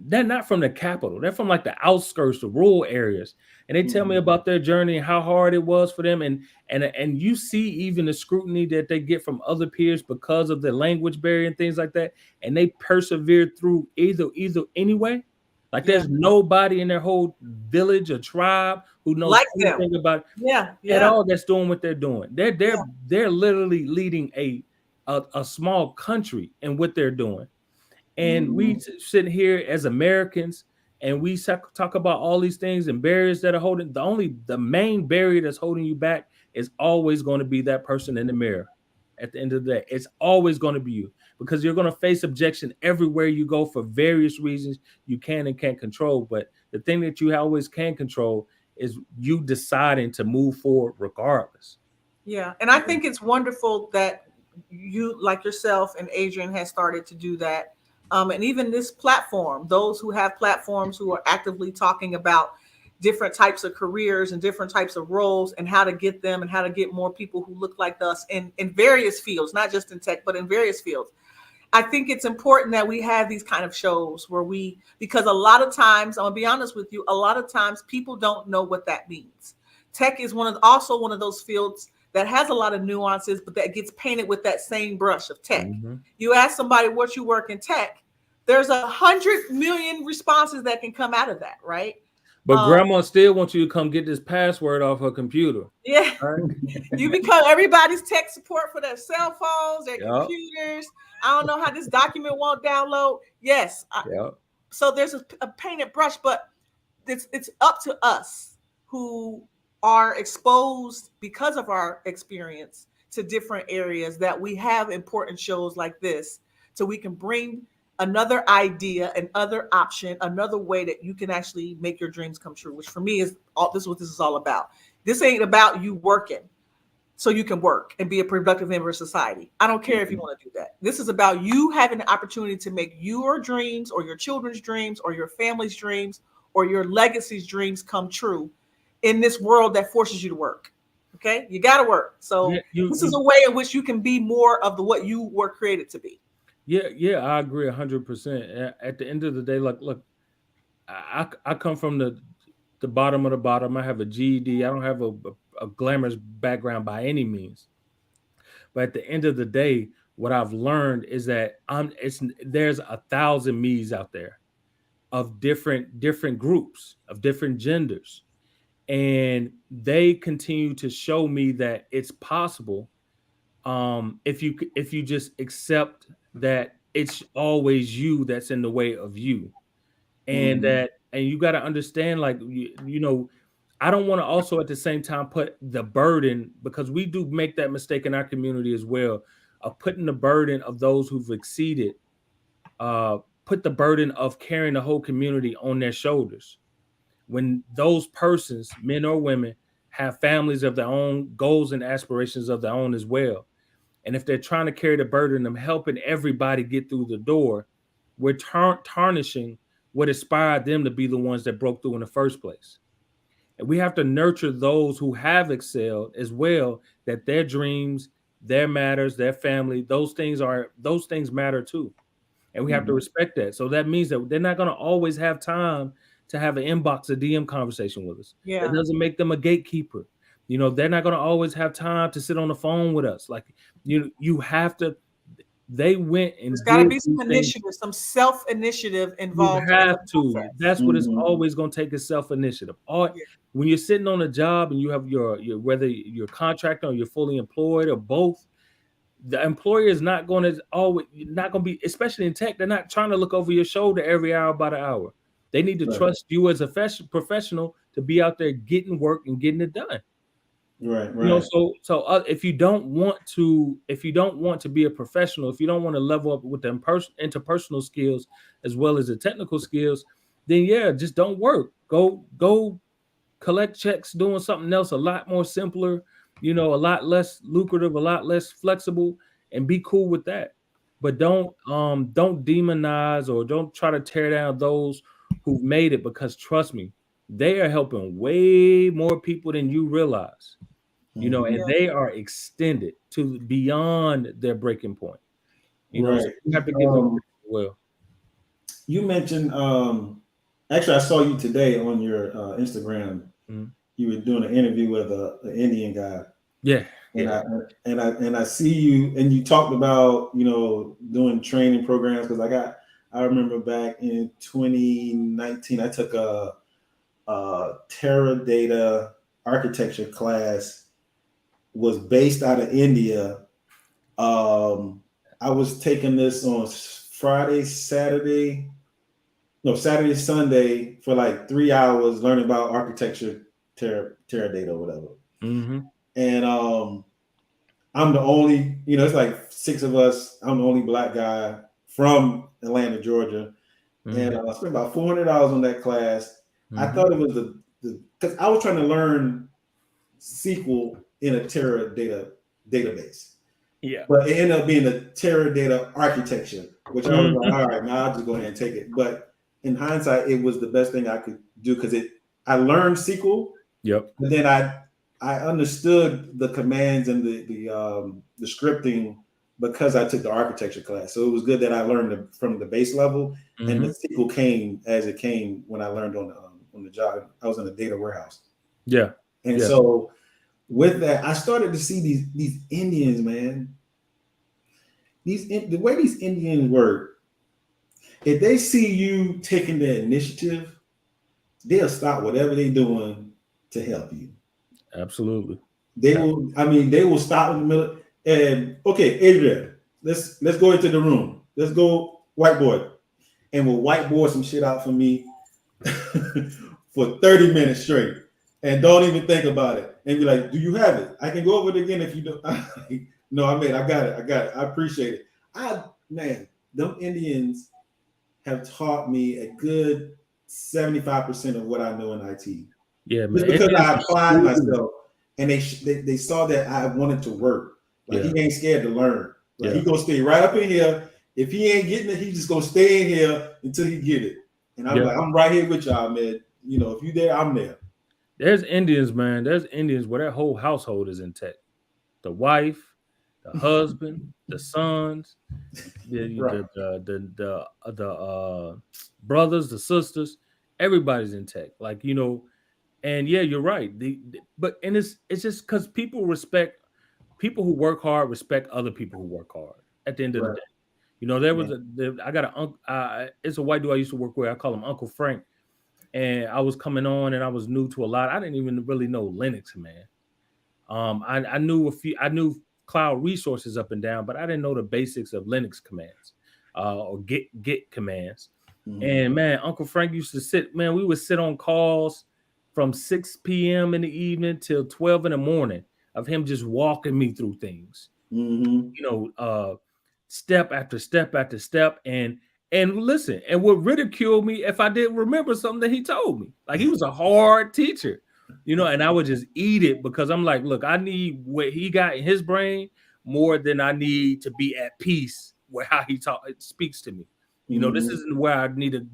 they're not from the capital, they're from like the outskirts, the rural areas, and they tell me Mhm. about their journey and how hard it was for them, and you see even the scrutiny that they get from other peers because of the language barrier and things like that, and they persevere through either anyway. Like Yeah. there's nobody in their whole village or tribe who knows Like them. anything about Yeah. at Yeah. all that's doing what they're doing. They're Yeah. they're they're literally leading a small country in what they're doing. And Mhm. we sit here as Americans and we talk about all these things and barriers that are holding. The main barrier that's holding you back is always going to be that person in the mirror. At the end of the day, it's always going to be you because you're going to face objection everywhere you go for various reasons you can and can't control. But the thing that you always can control is you deciding to move forward regardless. Yeah. And I think it's wonderful that you, like yourself and Adrian, has started to do that. And even this platform, those who have platforms who are actively talking about different types of careers and different types of roles and how to get them and how to get more people who look like us in various fields, not just in tech, but in various fields. I think it's important that we have these kind of shows where because a lot of times, I'm gonna be honest with you, a lot of times people don't know what that means. Tech is also one of those fields that has a lot of nuances, but that gets painted with that same brush of tech. Mhm. You ask somebody what you work in tech, there's 100 million responses that can come out of that, right? But Um, grandma still wants you to come get this password off her computer. yeah, Right? you become everybody's tech support for their cell phones, their Yep. computers. I don't know how this document won't download. Yes, Yep. so there's a painted brush, but it's up to us who are exposed because of our experience to different areas that we have important shows like this so we can bring another idea, another option, another way that you can actually make your dreams come true, which for me is all this is what this is all about. This ain't about you working so you can work and be a productive member of society. I don't care if you Mhm. want to do that. This is about you having the opportunity to make your dreams or your children's dreams or your family's dreams or your legacy's dreams come true in this world that forces you to work. Okay? You got to work. Yeah, So this is a way in which you can be more of what you were created to be. yeah, I agree 100%. At the end of the day, like, look, I come from the bottom of the bottom. I have a GED. I don't have a glamorous background by any means. But at the end of the day, what I've learned is that there's 1,000 me's out there of different groups of different genders, and they continue to show me that it's possible if you just accept that it's always you that's in the way of you, and Mhm. you got to understand, like, I don't want to also at the same time put the burden, because we do make that mistake in our community as well, of putting the burden of those who've exceeded, uh put the burden of carrying the whole community on their shoulders, when those persons, men or women, have families of their own, goals and aspirations of their own as well. And if they're trying to carry the burden of helping everybody get through the door, we're tarnishing what inspired them to be the ones that broke through in the first place. And we have to nurture those who have excelled as well, that their dreams, their matters, their family, those things matter too. And we have to Mhm. respect that. So that means that they're not going to always have time to have an inbox or DM conversation with us. That Yeah. doesn't make them a gatekeeper. They're not going to always have time to sit on the phone with us. Like, you have to. They went There's and got to did be some these things. initiative, some self initiative You involved in have the to. process. That's what it's Mhm. always going to take, is self initiative. All Yeah. When you're sitting on a job and you have your whether you're contractor or you're fully employed or both, the employer is not going to be, especially in tech, they're not trying to look over your shoulder every hour by the hour. They need to Right. trust you as a professional to be out there getting work and getting it done. Right, You know, right. if you don't want to be a professional, if you don't want to level up with the interpersonal skills as well as the technical skills, then yeah, just don't work. Go collect checks doing something else a lot more simpler, you know, a lot less lucrative, a lot less flexible, and be cool with that. But don't demonize or don't try to tear down those who've made it, because trust me, they are helping way more people than you realize, you know, and Mhm. Yeah. they are extended to beyond their breaking point, you know, so Right. you have to give them Um, credit as well. you mentioned, actually, I saw you today on your Instagram. Mhm. You were doing an interview with an Indian guy, Yeah, and yeah. I see you, and you talked about, doing training programs, because I remember back in 2019 I took a Teradata architecture class, was based out of India. Um, I was taking this on Friday, Saturday, no, Saturday, Sunday for like 3 hours learning about architecture, Teradata or whatever. Hmm. And I'm the only, it's like six of us. I'm the only black guy from Atlanta, Georgia. And Hmm. I spent about $400 on that class. I Hmm. thought it was because I was trying to learn SQL in a Teradata database. Yeah. But it ended up being the Teradata architecture, which I was like, Hmm. all right, now I'll just go ahead and take it. But in hindsight, it was the best thing I could do, because I learned SQL, Yep. but then I understood the commands and the scripting, because I took the architecture class. So it was good that I learned from the base level, and the Hmm. SQL came as it came when I learned on the job. I was in a data warehouse, Yeah. and Yeah. so with that, I started to see these Indians, man. The way these Indians work, if they see you taking the initiative, they'll stop whatever they're doing to help you. Absolutely. They will. I mean, they will stop in the middle. And okay, Adrian, let's go into the room. Let's go whiteboard, and we'll whiteboard some shit out for me for 30 minutes straight, and don't even think about it. And be like, "Do you have it? I can go over it again if you don't." No, I got it. I got it. I appreciate it. Man, them Indians have taught me a good 75% of what I know in IT. Yeah, man. Just because Indians I are applied smooth. myself, and they saw that I wanted to work. Like, Yeah. he ain't scared to learn. Like, he Yeah. gonna stay right up in here. If he ain't getting it, he just gonna stay in here until he get it. And I'm Yeah. like, I'm right here with y'all, man. If you there, I'm there. There's Indians, man. There's Indians where their whole household is in tech. The wife, the husband, the sons, Right, the brothers, the sisters, everybody's in tech. Like, you know, and yeah, you're right. But and it's just because people who work hard respect other people who work hard. At the end of the right. day, you know, there Yeah. was I got it's a white dude I used to work with. I call him Uncle Frank, and I was coming on and I was new to a lot. I didn't even really know Linux, man. I knew I knew cloud resources up and down, but I didn't know the basics of Linux commands or Git commands. Mhm. And man, Uncle Frank used to sit. Man, we would sit on calls from 6 p.m. in the evening till 12 in the morning of him just walking me through things, Mhm. you know, step after step after step, and listen, and would ridicule me if I didn't remember something that he told me. Like, he was a hard teacher, you know, and I would just eat it because I'm like, look, I need what he got in his brain more than I need to be at peace with how he speaks to me. You know, this Mhm. isn't where I need to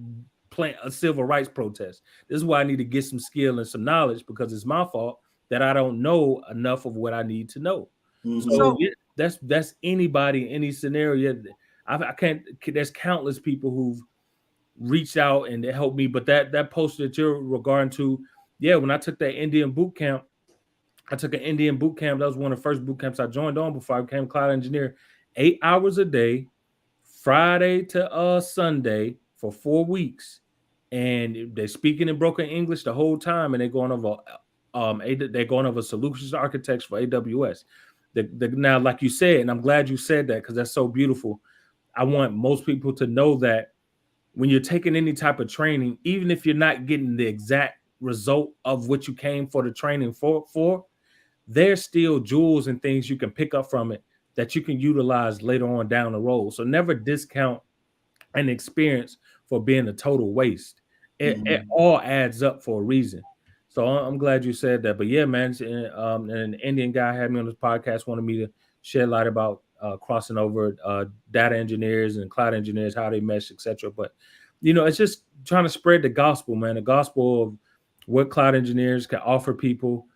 plant a civil rights protest. This is why I need to get some skill and some knowledge, because it's my fault that I don't know enough of what I need to know. So Mhm. So yeah, that's anybody, any scenario. I can't. There's countless people who've reached out and helped me. But that post that you're regarding to, yeah, when I took that Indian boot camp, I took an Indian boot camp. That was one of the first boot camps I joined on before I became a cloud engineer. 8 hours a day, Friday to Sunday for 4 weeks, and they're speaking in broken English the whole time, and they're going over they're going over solutions architects for AWS. Now, like you said, and I'm glad you said that because that's so beautiful. I want most people to know that when you're taking any type of training, even if you're not getting the exact result of what you came for the training for, there's still jewels and things you can pick up from it that you can utilize later on down the road. So never discount an experience for being a total waste. It Mhm. all adds up for a reason. So I'm glad you said that. But yeah, man, an Indian guy had me on his podcast, wanted me to shed light about crossing over data engineers and cloud engineers, how they mesh, etc. But it's just trying to spread the gospel, man, the gospel of what cloud engineers can offer people,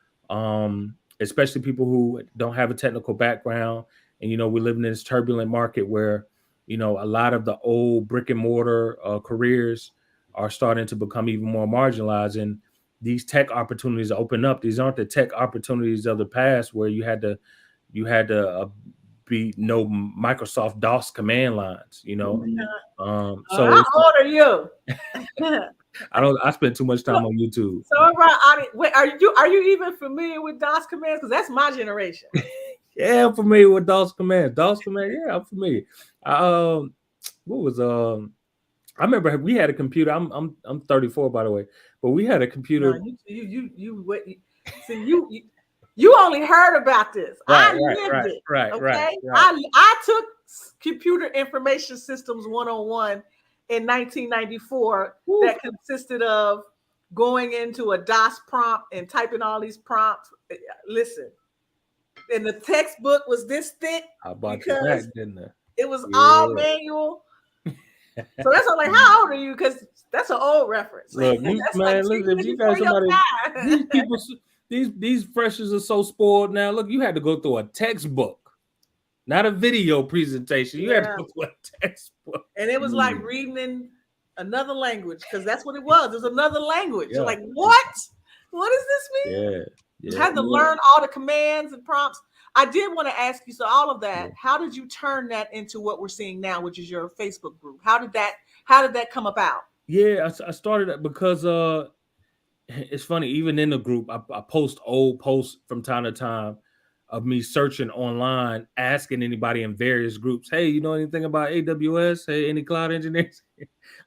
especially people who don't have a technical background. And we're living in this turbulent market where a lot of the old brick and mortar careers are starting to become even more marginalized, and these tech opportunities open up. These aren't the tech opportunities of the past where you had to be no Microsoft DOS command lines. Mhm. So How old are you? I spend too much time on YouTube. So, audience, wait, are you even familiar with DOS commands? Because that's my generation. Yeah, I'm familiar with DOS command. DOS command, yeah, I'm familiar. What was I remember we had a computer. I'm 34, by the way, but we had a No, computer. see you only heard about this. Right, I right, lived right, it. right, right, Okay, right. I took computer information systems 101 in 1994. Woo. That consisted of going into a DOS prompt and typing all these prompts. Listen, and the textbook was this thick I bought you back, because didn't I? it was all Yeah. manual. So that's all like, how old are you? Because that's an old reference. Look, That's like man, 10 listen, if years you before got your somebody, these time. people, these freshers are so spoiled now. Look, you had to go through a textbook, not a video presentation. You had to Yeah. go through a textbook. And it was like Mm. reading in another language because that's what it was. It was another language. You're Yeah, like, what? What does this mean? yeah, yeah. Had to Yeah. learn all the commands and prompts. I did want to ask you, so all of that, Yeah. how did you turn that into what we're seeing now, which is your Facebook group? How did that come about? Yeah, I started it because it's funny. Even in the group, I post old posts from time to time of me searching online, asking anybody in various groups, "Hey, you know anything about AWS? Hey, any cloud engineers?"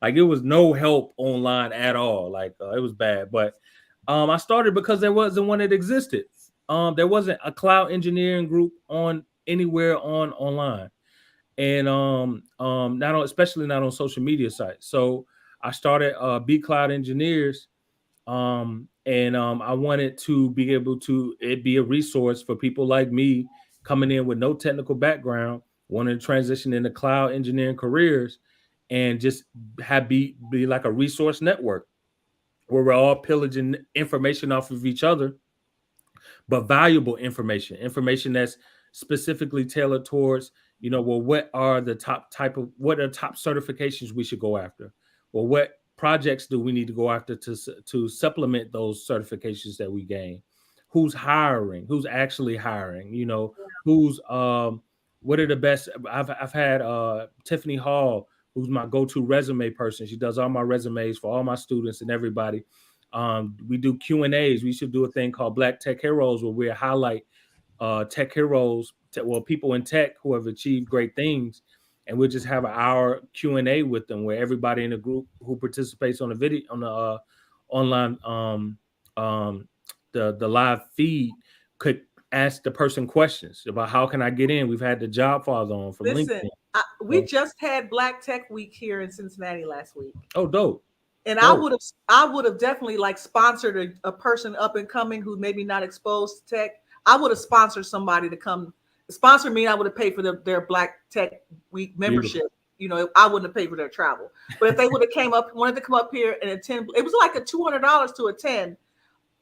Like it was no help online at all. Like it was bad. But I started because there wasn't one that existed. There wasn't a cloud engineering group on anywhere on online, and not on, especially not on social media sites. So I started B Cloud Engineers, and I wanted to be able to it be a resource for people like me coming in with no technical background, wanting to transition into cloud engineering careers, and just be like a resource network where we're all pillaging information off of each other, but valuable information that's specifically tailored towards, well, what are top certifications we should go after? Well, what projects do we need to go after to supplement those certifications that we gain? Who's hiring? Who's actually hiring? Who's what are the best? I've had Tiffany Hall, who's my go-to resume person. She does all my resumes for all my students and everybody. We do Q&As. We should do a thing called Black Tech Heroes, where we highlight tech heroes, people in tech who have achieved great things, and we'll just have an hour Q&A with them, where everybody in the group who participates on the video on the online the live feed could ask the person questions about how can I get in. We've had the job father on from Listen, LinkedIn. we just had Black Tech Week here in Cincinnati last week. Oh, dope. And Dope. I would have definitely like sponsored a person up and coming who maybe not exposed to tech. I would have sponsored somebody to come sponsor me. I would have paid for their Black Tech Week membership. Beautiful. I wouldn't have paid for their travel. But if they would have wanted to come up here and attend, it was like a $200 to attend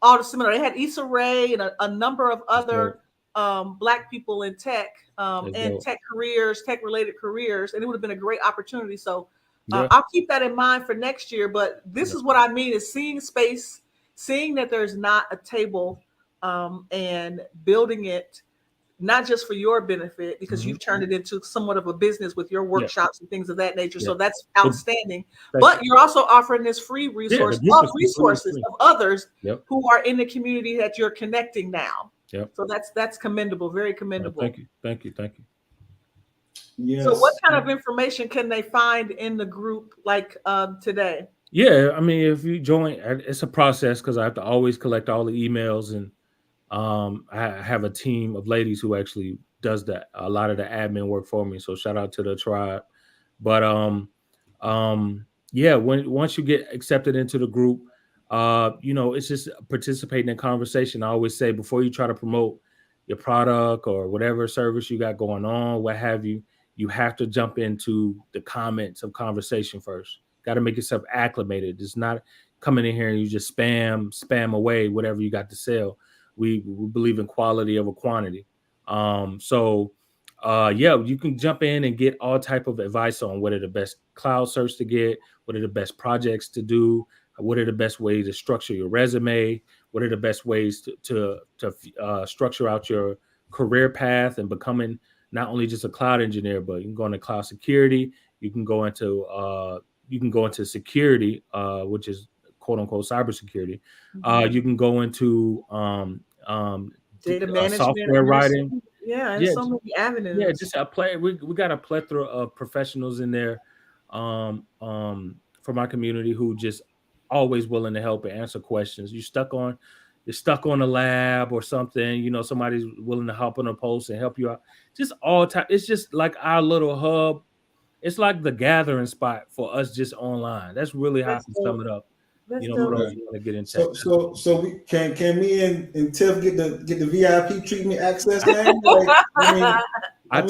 all the seminar. They had Issa Rae and a number of other Black people in tech and dope. tech careers, tech related careers, and it would have been a great opportunity. So Yeah. I'll keep that in mind for next year. But this is what I mean: is seeing space, seeing that there's not a table, and building it not just for your benefit, because you've turned it into somewhat of a business with your workshops and things of that nature. Yeah. So that's outstanding. Thank But you're also offering this free resource the group of is resources completely of others Yep. who are in the community that you're connecting now. Yep. So that's commendable, very commendable. Thank you. Yes. So what kind of information can they find in the group like today? Yeah, I mean, if you join, it's a process because I have to always collect all the emails and I have a team of ladies who actually does that a lot of the admin work for me. So shout out to the tribe. But yeah, when once you get accepted into the group, it's just participating in conversation. I always say before you try to promote your product or whatever service you got going on, what have you, you have to jump into the comments of conversation first. Got to make yourself acclimated. It's not coming in here and you just spam away whatever you got to sell. We believe in quality over quantity. So yeah, you can jump in and get all type of advice on what are the best cloud search to get, what are the best projects to do, what are the best ways to structure your resume, what are the best ways to structure out your career path and becoming not only just a cloud engineer, but you can go into cloud security, you can go into security, which is quote unquote cybersecurity. You can go into Data management, software writing. yeah, and Yeah, so many yeah, avenues. just a play. We got a plethora of professionals in there, from our community who just always willing to help and answer questions. You're stuck on a lab or something. Somebody's willing to hop on a post and help you out. Just all time. It's just like our little hub. It's like the gathering spot for us just online. That's really how I That's can sum dope. it up. That's For dope. those Right. who want to get in tech. So we can me and Tiff get the VIP treatment access now? Like, I mean, I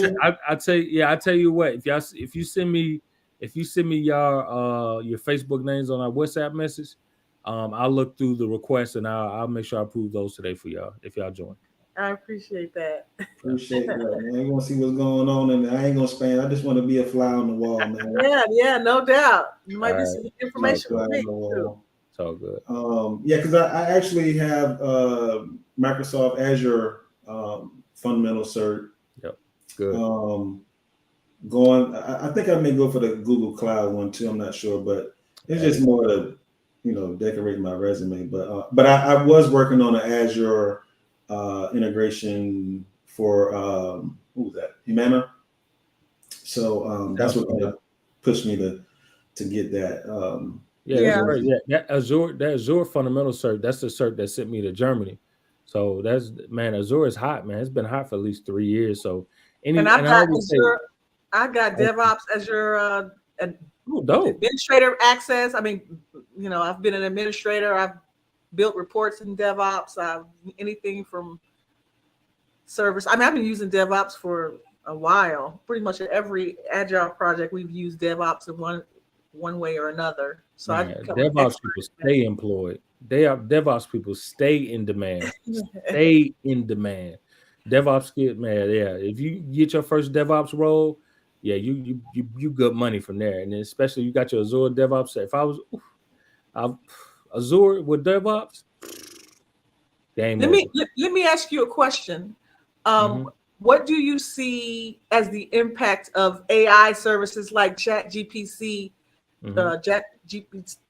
tell you, yeah, I tell you what, if you send me your Facebook names on our WhatsApp message, I'll look through the requests and I'll make sure I approve those today for y'all if y'all join. I appreciate that. Yeah. appreciate that, man. I want to see what's going on, and I ain't gonna spam. I just want to be a fly on the wall, man. Yeah, yeah, no doubt. There All might be right. some Be a So information fly for good. on me the too. wall. So good. Yeah, because I actually have Microsoft Azure fundamental cert. Yep. Good. Um, going, I think I may go for the Google Cloud one too. I'm not sure, but it's Hey, just more to decorate my resume. But I was working on an Azure integration for who was that? Humana. So that's sounds what kind familiar. of pushed me to get that. Yeah, that's Yeah, great. Yeah, that Azure fundamental cert, that's the cert that sent me to Germany. So that's man, Azure is hot, man. It's been hot for at least 3 years. So and and I've I got always say, Azure. I got DevOps Azure oh, dope. administrator access. I mean, I've been an administrator. I've built reports in DevOps. I've anything from service. I mean, I've been using DevOps for a while. Pretty much at every agile project, we've used DevOps in one way or another. So I've Man, become an DevOps people expert stay employed. DevOps people stay in demand. in that. Stay in demand. DevOps get man, yeah. If you get your first DevOps role, yeah, you good money from there. And then especially you got your Azure DevOps. If I was I, Azure with DevOps, game over. Let me ask you a question. Hmm. Um, what do you see as the impact of AI services like Hmm. Jack GPT?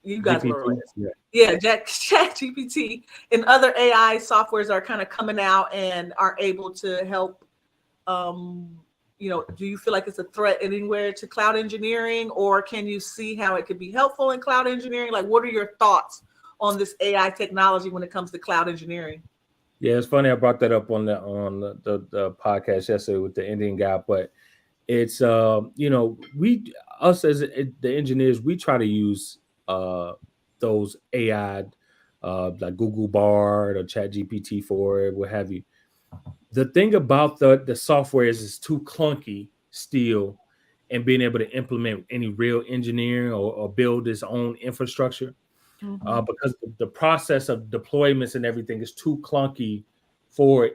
You guys will GPT. relate. Yeah. Yeah, Chat GPT and other AI softwares are kind of coming out and are able to help. Um, do you feel like it's a threat anywhere to cloud engineering, or can you see how it could be helpful in cloud engineering? Like, what are your thoughts on this AI technology when it comes to cloud engineering? Yeah, it's funny I brought that up on the podcast yesterday with the Indian guy, but it's we us as the engineers we try to use those AI like Google Bard or Chat GPT for it, what have you. The thing about the software is it's too clunky still, and being able to implement any real engineering or build its own infrastructure, Mm-hmm. because the process of deployments and everything is too clunky for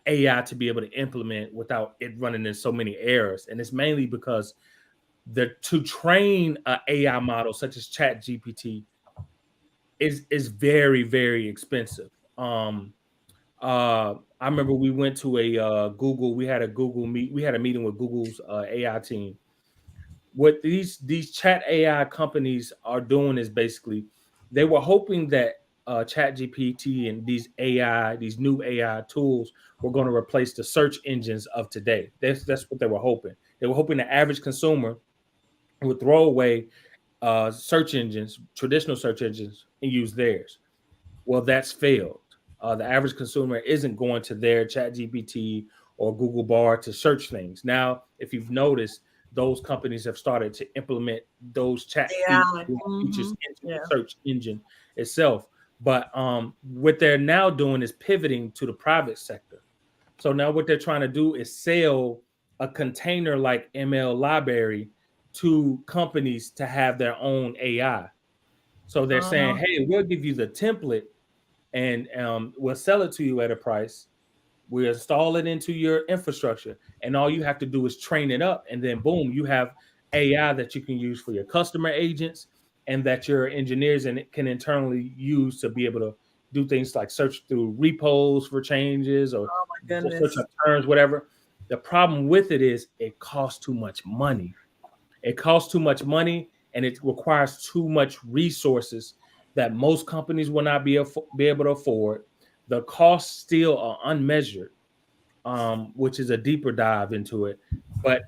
AI to be able to implement without it running in so many errors. And it's mainly because to train an AI model such as Chat GPT is very, very expensive. I remember we went to we had a we had a meeting with Google's AI team. What these chat AI companies are doing is basically they were hoping that chat GPT and these new AI tools were going to replace the search engines of today. That's what they were hoping. They were hoping the average consumer would throw away search engines, traditional search engines, and use theirs. Well, that's failed. The average consumer isn't going to their Chat GPT or Google Bar to search things. Now, if you've noticed, those companies have started to implement those AI. features Hmm. into the Yeah. search engine itself. But what they're now doing is pivoting to the private sector. So now what they're trying to do is sell a container like ML library to companies to have their own AI. So they're saying, Uh-huh. hey, we'll give you the template and we'll sell it to you at a price. We install it into your infrastructure, and all you have to do is train it up, and then boom, you have AI that you can use for your customer agents, and that your engineers and it can internally use to be able to do things like search through repos for changes or Oh my just search goodness. up terms, whatever. The problem with it is it costs too much money. It costs too much money, and it requires too much resources that most companies will not be able to afford. The costs still are unmeasured, which is a deeper dive into it. But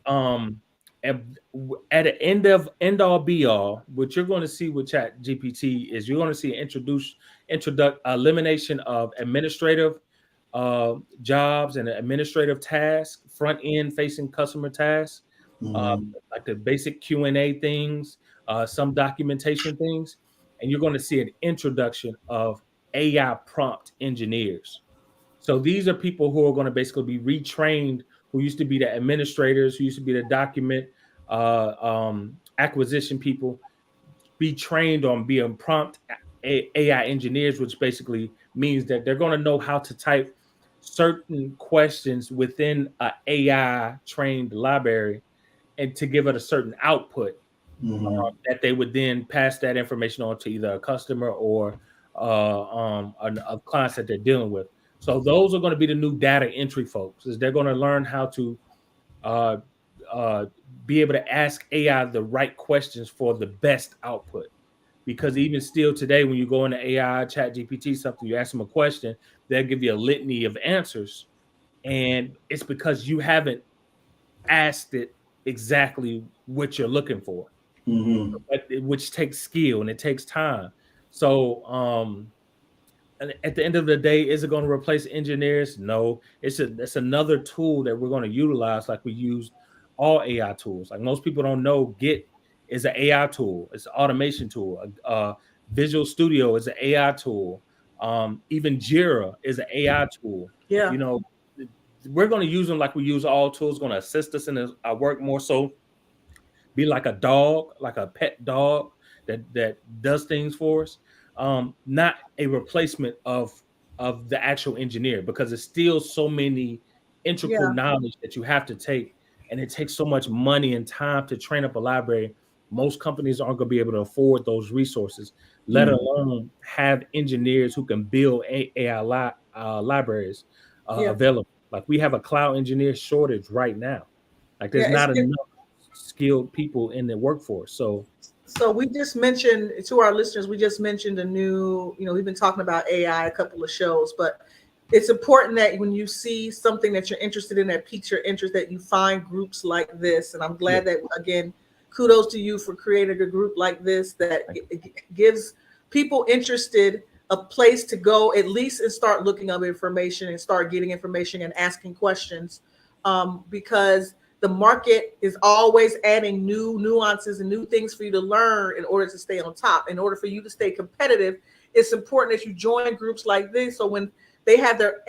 at the end all be all, what you're going to see with Chat GPT is you're going to see elimination of administrative jobs and administrative tasks, front end facing customer tasks, uh, Mm-hmm. like the basic Q&A things, some documentation things, and you're going to see an introduction of AI prompt engineers. So these are people who are going to basically be retrained, who used to be the administrators, who used to be the document acquisition people, be trained on being prompt AI engineers, which basically means that they're going to know how to type certain questions within an AI trained library and to give it a certain output Mm-hmm. that they would then pass that information on to either a customer or a client that they're dealing with. So those are going to be the new data entry folks. Is they're going to learn how to uh, uh, be able to ask AI the right questions for the best output. Because even still today, when you go into AI, Chat GPT, something, you ask them a question, they'll give you a litany of answers, and it's because you haven't asked it exactly what you're looking for, Mm-hmm. which takes skill and it takes time. So, and at the end of the day, is it going to replace engineers? No, it's another tool that we're going to utilize, like we use all AI tools. Like most people don't know, Git is an AI tool. It's an automation tool. Visual Studio is an AI tool. Even Jira is an AI tool. Yeah. You know, we're going to use them like we use all tools. Going to assist us in our work more so, be like a dog, like a pet dog that does things for us. Not a replacement of the actual engineer, because there's still so many integral Yeah. knowledge that you have to take, and it takes so much money and time to train up a library. Most companies aren't going to be able to afford those resources, let Mm-hmm. alone have engineers who can build libraries Yeah. available. Like we have a cloud engineer shortage right now. Like Yeah. there's not enough skilled people in the workforce. So So we just mentioned to our listeners, we just mentioned a new, we've been talking about AI a couple of shows, but it's important that when you see something that you're interested in that piques your interest, that you find groups like this. And I'm yeah, glad that, again, kudos to you for creating a group like this that gives people interested a place to go at least and start looking up information and start getting information and asking questions, because the market is always adding new nuances and new things for you to learn in order to stay on top. In order for you to stay competitive, it's important that you join groups like this. So when they have their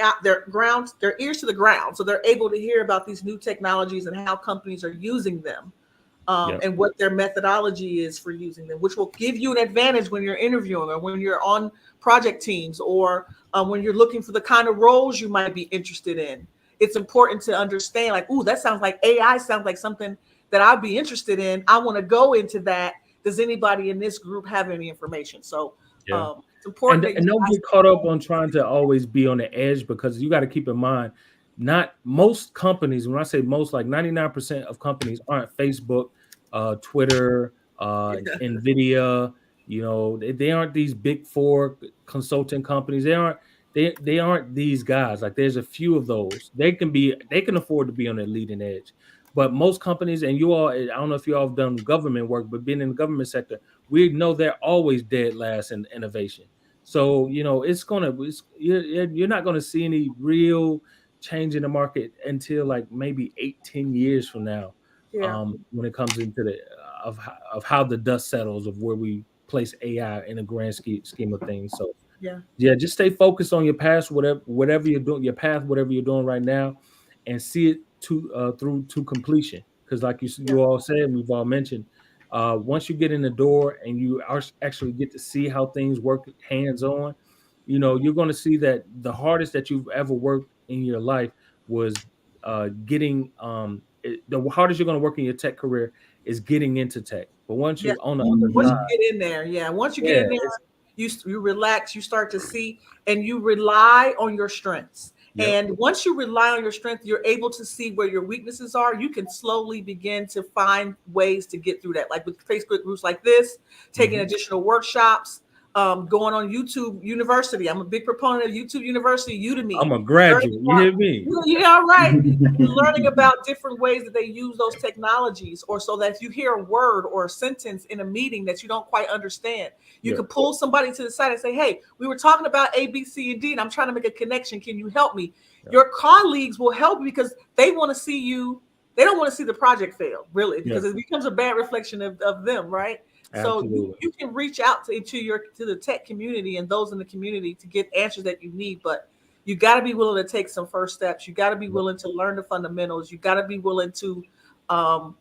ears to the ground, so they're able to hear about these new technologies and how companies are using them, yeah, and what their methodology is for using them, which will give you an advantage when you're interviewing or when you're on project teams, or when you're looking for the kind of roles you might be interested in. It's important to understand, like, ooh, that sounds like AI, sounds like something that I'd be interested in. I want to go into that. Does anybody in this group have any information? So yeah. it's important that you And don't guys get caught up on trying to always be on the edge, because you got to keep in mind, not most companies, when I say most, like 99% of companies aren't Facebook, Twitter, Nvidia, they aren't these big four consulting companies. They aren't these guys. Like there's a few of those. They can afford to be on the leading edge. But most companies, and you all, I don't know if you all have done government work, but being in the government sector, we know they're always dead last in innovation. So you're not gonna see any real change in the market until like maybe 8-10 years from now. Yeah. When it comes into the of how the dust settles of where we place AI in a grand scheme of things. So Yeah. yeah, just stay focused on your past, whatever you're doing, your path, whatever you're doing right now, and see it through to completion. Because like Yeah. you all said, and we've all mentioned, once you get in the door and you actually get to see how things work hands on, you're going to see that the hardest that you've ever worked in your life was getting the hardest you're going to work in your tech career is getting into tech. But once Yeah. you're on the other Once Mhm. you side, get in there, yeah. Once you get yeah, in there, you relax, you start to see, and you rely on your strengths. yep, And once you rely on your strength, you're able to see where your weaknesses are. You can slowly begin to find ways to get through that, like with Facebook groups like this, taking mhm. additional workshops, going on YouTube University. I'm a big proponent of YouTube University, Udemy. I'm a Learning graduate. You about, hear me? yeah, right. Learning about different ways that they use those technologies, or so that if you hear a word or a sentence in a meeting that you don't quite understand, you Yeah, could pull somebody to the side and say, "Hey, we were talking about A, B, C, and D, and I'm trying to make a connection. Can you help me?" yeah, Your colleagues will help you because they want to see you. They don't want to see the project fail, really, yeah, because it becomes a bad reflection of them, right? So absolutely. you can reach out to the tech community and those in the community to get answers that you need, but you got to be willing to take some first steps. You got to be Yep, willing to learn the fundamentals. You got to be willing to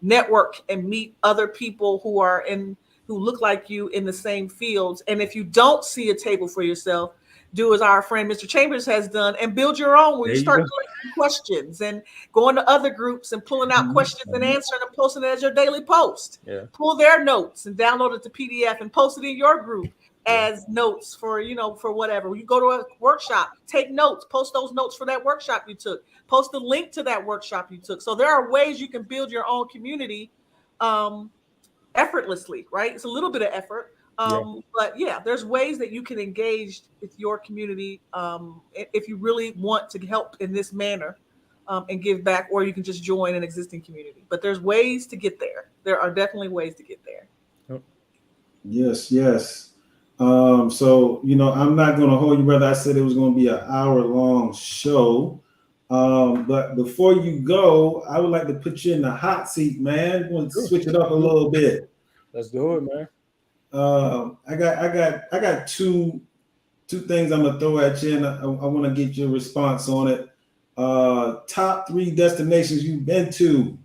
network and meet other people who look like you in the same fields. And if you don't see a table for yourself, do as our friend Mr. Chambers has done and build your own, where there you you start go. collecting questions and going to other groups and pulling out Mhm. questions and Mhm. answering and posting it as your daily post. Yeah, Pull their notes and download it to PDF and post it in your group yeah, as notes for, for whatever. You go to a workshop, take notes, post those notes for that workshop you took, post the link to that workshop you took. So there are ways you can build your own community um, effortlessly, right? It's a little bit of effort. yeah. But yeah, there's ways that you can engage with your community if you really want to help in this manner and give back, or you can just join an existing community. But there's ways to get there. There are definitely ways to get there. Yep. Yes, yes. So I'm not going to hold you, brother. I said it was going to be an hour-long show. But before you go, I would like to put you in the hot seat, man. Want to Sure. switch it up a little bit. Let's do it, man. I got two things I'm gonna throw at you, and I want to get your response on it. Top three destinations you've been to.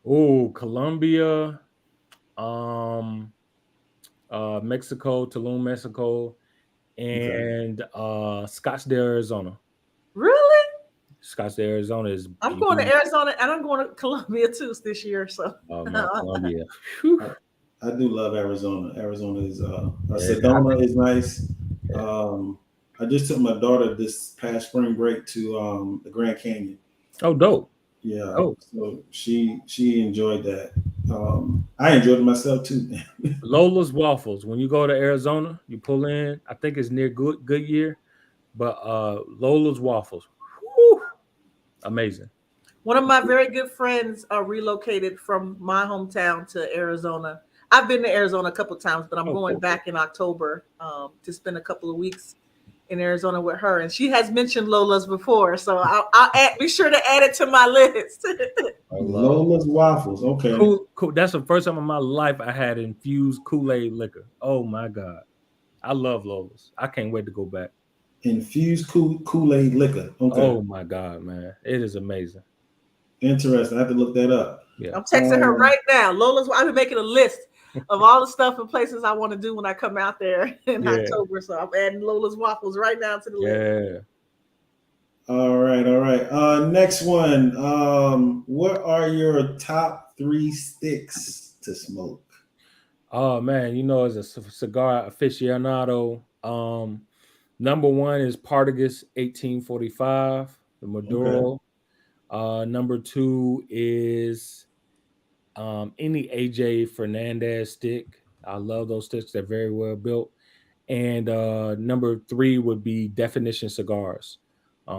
Oh, Colombia, um, Mexico, Tulum, Mexico, Okay. and Scottsdale, Arizona. Really? Scottsdale, Arizona is I'm going to beautiful. Arizona and I'm going to Columbia too this year. So Oh man, Colombia. Whew. I, I do love Arizona. Arizona is Yeah, Sedona is nice. yeah. Um, I just took my daughter this past spring break to the Grand Canyon. Oh, dope. Yeah, Oh, so she enjoyed that. I enjoyed it myself too. Lola's Waffles. When you go to Arizona, you pull in. I think it's near Goodyear, but Lola's Waffles. Whew, amazing. one of my very good friends relocated from my hometown to Arizona. I've been to Arizona a couple of times, but I'm Oh, going cool. back in October to spend a couple of weeks in Arizona with her. And she has mentioned Lola's before, so be sure to add it to my list. I love Lola's waffles. Okay. cool. Cool. That's the first time in my life I had infused Kool-Aid liquor. Oh my god, I love Lola's. I can't wait to go back. Infused Kool-Aid liquor. Okay. Oh my god, man, it is amazing. Interesting. I have to look that up. Yeah, I'm texting her right now. Lola's. I've been making a list of all the stuff and places I want to do when I come out there in yeah, October. So I'm adding Lola's waffles right now to the list. yeah. All right, all right. Next one. What are your top three sticks to smoke? Oh man, as a cigar aficionado, number one is Partagas 1845, the Okay. Maduro. Number two is any AJ Fernandez stick. I love those sticks; they're very well built. And number three would be Definition Cigars,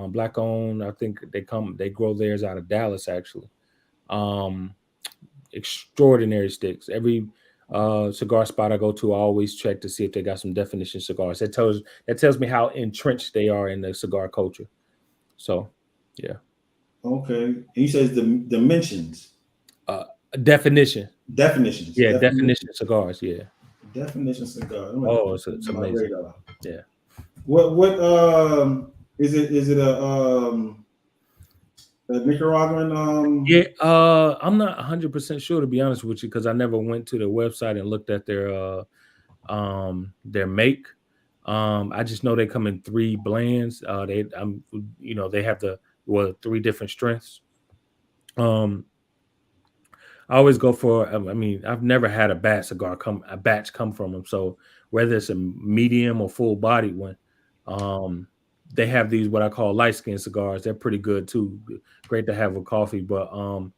black owned. I think they grow theirs out of Dallas actually. Um, Extraordinary sticks. Every cigar spot I go to, I always check to see if they got some definition cigars. That tells me how entrenched they are in the cigar culture. So, yeah. Okay. And you said it's the dimensions, Uh, definition. definitions, Yeah, definition cigars. Yeah. definition cigar. I'm gonna Oh, put it's it on my amazing. radar. Yeah. What is it? Is it a Nicaraguan Yeah. I'm not 100% sure, to be honest with you, because I never went to their website and looked at their make. I just know they come in 3 blends. They have three different strengths. Um, I always go for. I mean, I've never had a batch come from them. So whether it's a medium or full body one, um, they have these what I call light skin cigars. They're pretty good too. Great to have with coffee. But or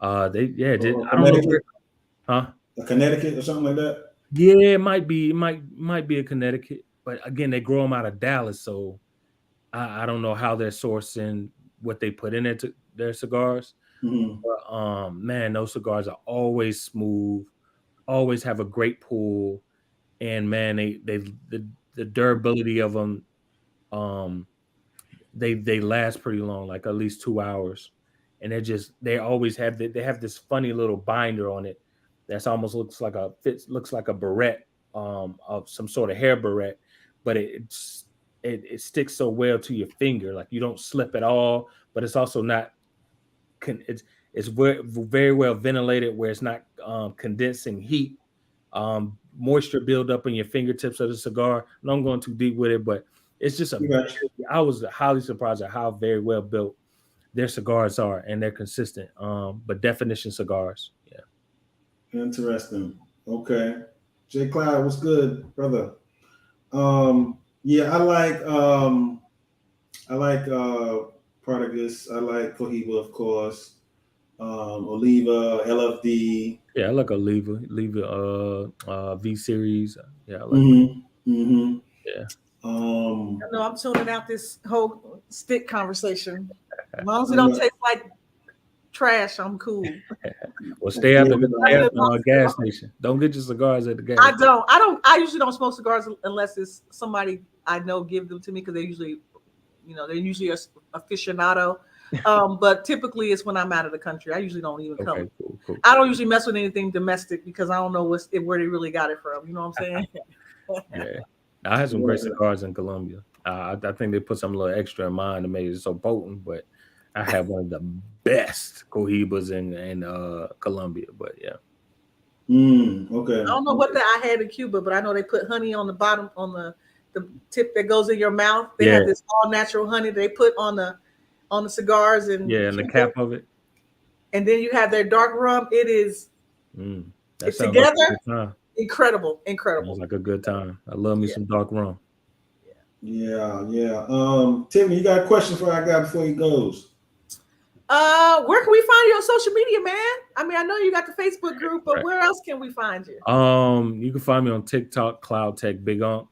I don't know Connecticut, huh? a Connecticut or something like that? Yeah, it might be. It might be a Connecticut. But again, they grow them out of Dallas, so I don't know how they're sourcing what they put in their cigars. Mm-hmm. But man, those cigars are always smooth, always have a great pull, and man, the durability of them, um, they last pretty long, like at least 2 hours, and they always they have this funny little binder on it that's almost looks like a barrette, of some sort of hair barrette, but it sticks so well to your finger, like you don't slip at all, but it's also not it's very well ventilated where it's not condensing heat, moisture build up in your fingertips of the cigar. And I'm going too deep with it, but it's just You got you. I was highly surprised at how very well built their cigars are, and they're consistent. But definition cigars, yeah. Interesting. Okay. Jay Cloud, what's good, brother? Yeah, I like Partagas. I like Cohiba, of course. Oliva, LFD. Yeah, I like a Lever V series. Yeah, I like Mm-hmm. Mm-hmm. yeah. No, I'm tuning out this whole stick conversation. As long as it I'm don't not, taste like trash, I'm cool. Well, yeah, I live my- gas station. Don't get your cigars at the gas. I don't. I don't. I usually don't smoke cigars unless it's somebody I know give them to me because they're usually a aficionado. But typically it's when I'm out of the country. I usually don't even come. Okay, cool. I don't usually mess with anything domestic because I don't know where they really got it from. You know what I'm saying? Yeah, I had some great cigars in Colombia. I think they put some little extra in mine to make it so potent, but I had one of the best cohibas in Colombia. But yeah, okay. I don't know what I had in Cuba, but I know they put honey on the bottom on the tip that goes in your mouth. They have this all natural honey they put on the cigars and and the cap of it. And then you have their dark rum. It is That sounds together. like a good time. Incredible. Sounds like a good time. I love me some dark rum. Yeah. Tiffany, you got a question for our guy before he goes? Where can we find you on social media, man? I mean, I know you got the Facebook group, but where else can we find you? You can find me on TikTok, Cloud Tech Big Unk.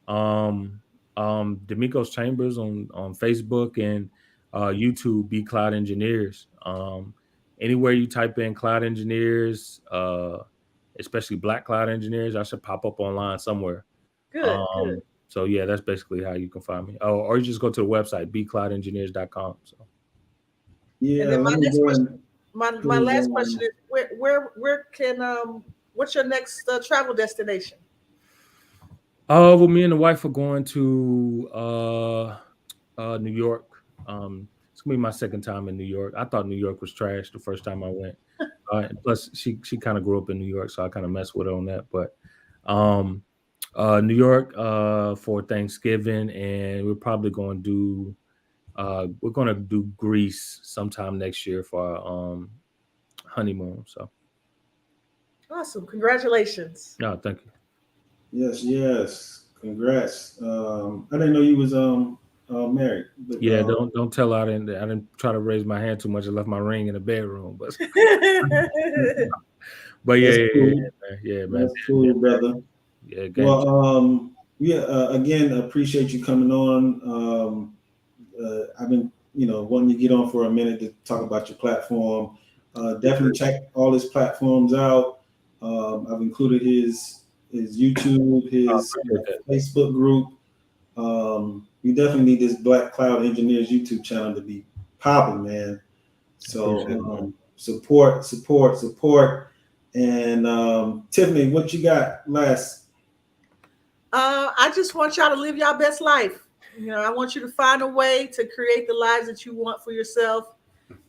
D'Amico's Chambers on Facebook and YouTube, Be Cloud Engineers. Anywhere you type in cloud engineers, especially Black cloud engineers, I should pop up online somewhere. Good. So yeah, that's basically how you can find me. Or you just go to the website, becloudengineers.com. So yeah. And then my last question is where can what's your next travel destination? Well, me and the wife are going to New York. It's gonna be my second time in New York. I thought New York was trash the first time I went. Plus, she kind of grew up in New York, so I kind of messed with her on that. But New York for Thanksgiving, and we're probably going to do Greece sometime next year for our honeymoon. So Awesome! Congratulations. no, thank you. Yes. Congrats. I didn't know you was married. But, Yeah, don't tell her I didn't try to raise my hand too much. I left my ring in the bedroom, but yeah, man. That's cool, brother. Yeah, well, again, appreciate you coming on. I've been, wanting to get on for a minute to talk about your platform. Definitely check all his platforms out. I've included his YouTube, I his appreciate that. Facebook group. We definitely need this Black Cloud Engineers YouTube channel to be popping, man. So Appreciate it, man. support. And Tiffany, what you got last? I just want y'all to live y'all best life. You know, I want you to find a way to create the lives that you want for yourself.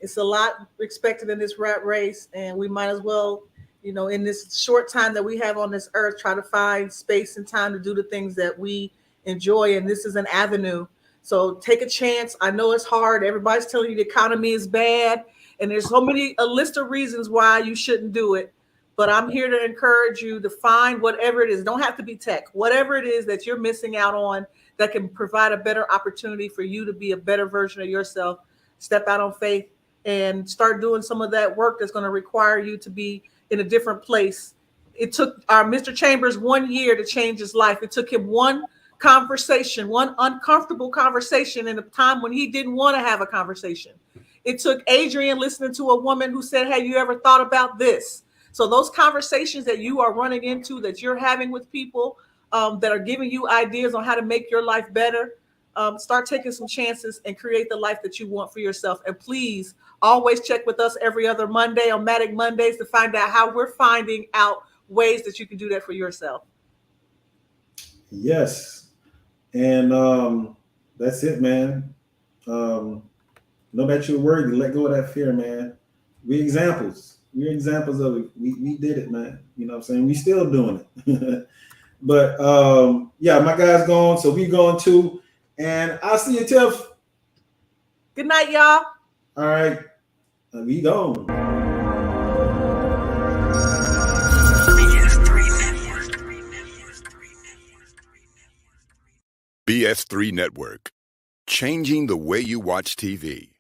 It's a lot expected in this rat race, and we might as well, you know, in this short time that we have on this earth, try to find space and time to do the things that we enjoy. And this is an avenue. So take a chance. I know it's hard. Everybody's telling you the economy is bad, and there's so many a list of reasons why you shouldn't do it. But I'm here to encourage you to find whatever it is. Don't have to be tech. Whatever it is that you're missing out on that can provide a better opportunity for you to be a better version of yourself. Step out on faith and start doing some of that work that's going to require you to be in a different place. It took our Mr. Chambers 1 year to change his life. It took him one conversation, one uncomfortable conversation in a time when he didn't want to have a conversation. It took Adrian listening to a woman who said, "Have you ever thought about this?" So those conversations that you are running into, that you're having with people that are giving you ideas on how to make your life better, start taking some chances and create the life that you want for yourself. And please always check with us every other Monday on Matic Mondays to find out how we're finding out ways that you can do that for yourself. Yes, and that's it, man. Know that you're worthy. Let go of that fear, man. We're examples. We're examples of it. We did it, man. You know what I'm saying? We still doing it. But yeah, my guy's gone, so we going too. And I'll see you, Tiff. Good night, y'all. All right. We gone. BS3 Network, changing the way you watch TV.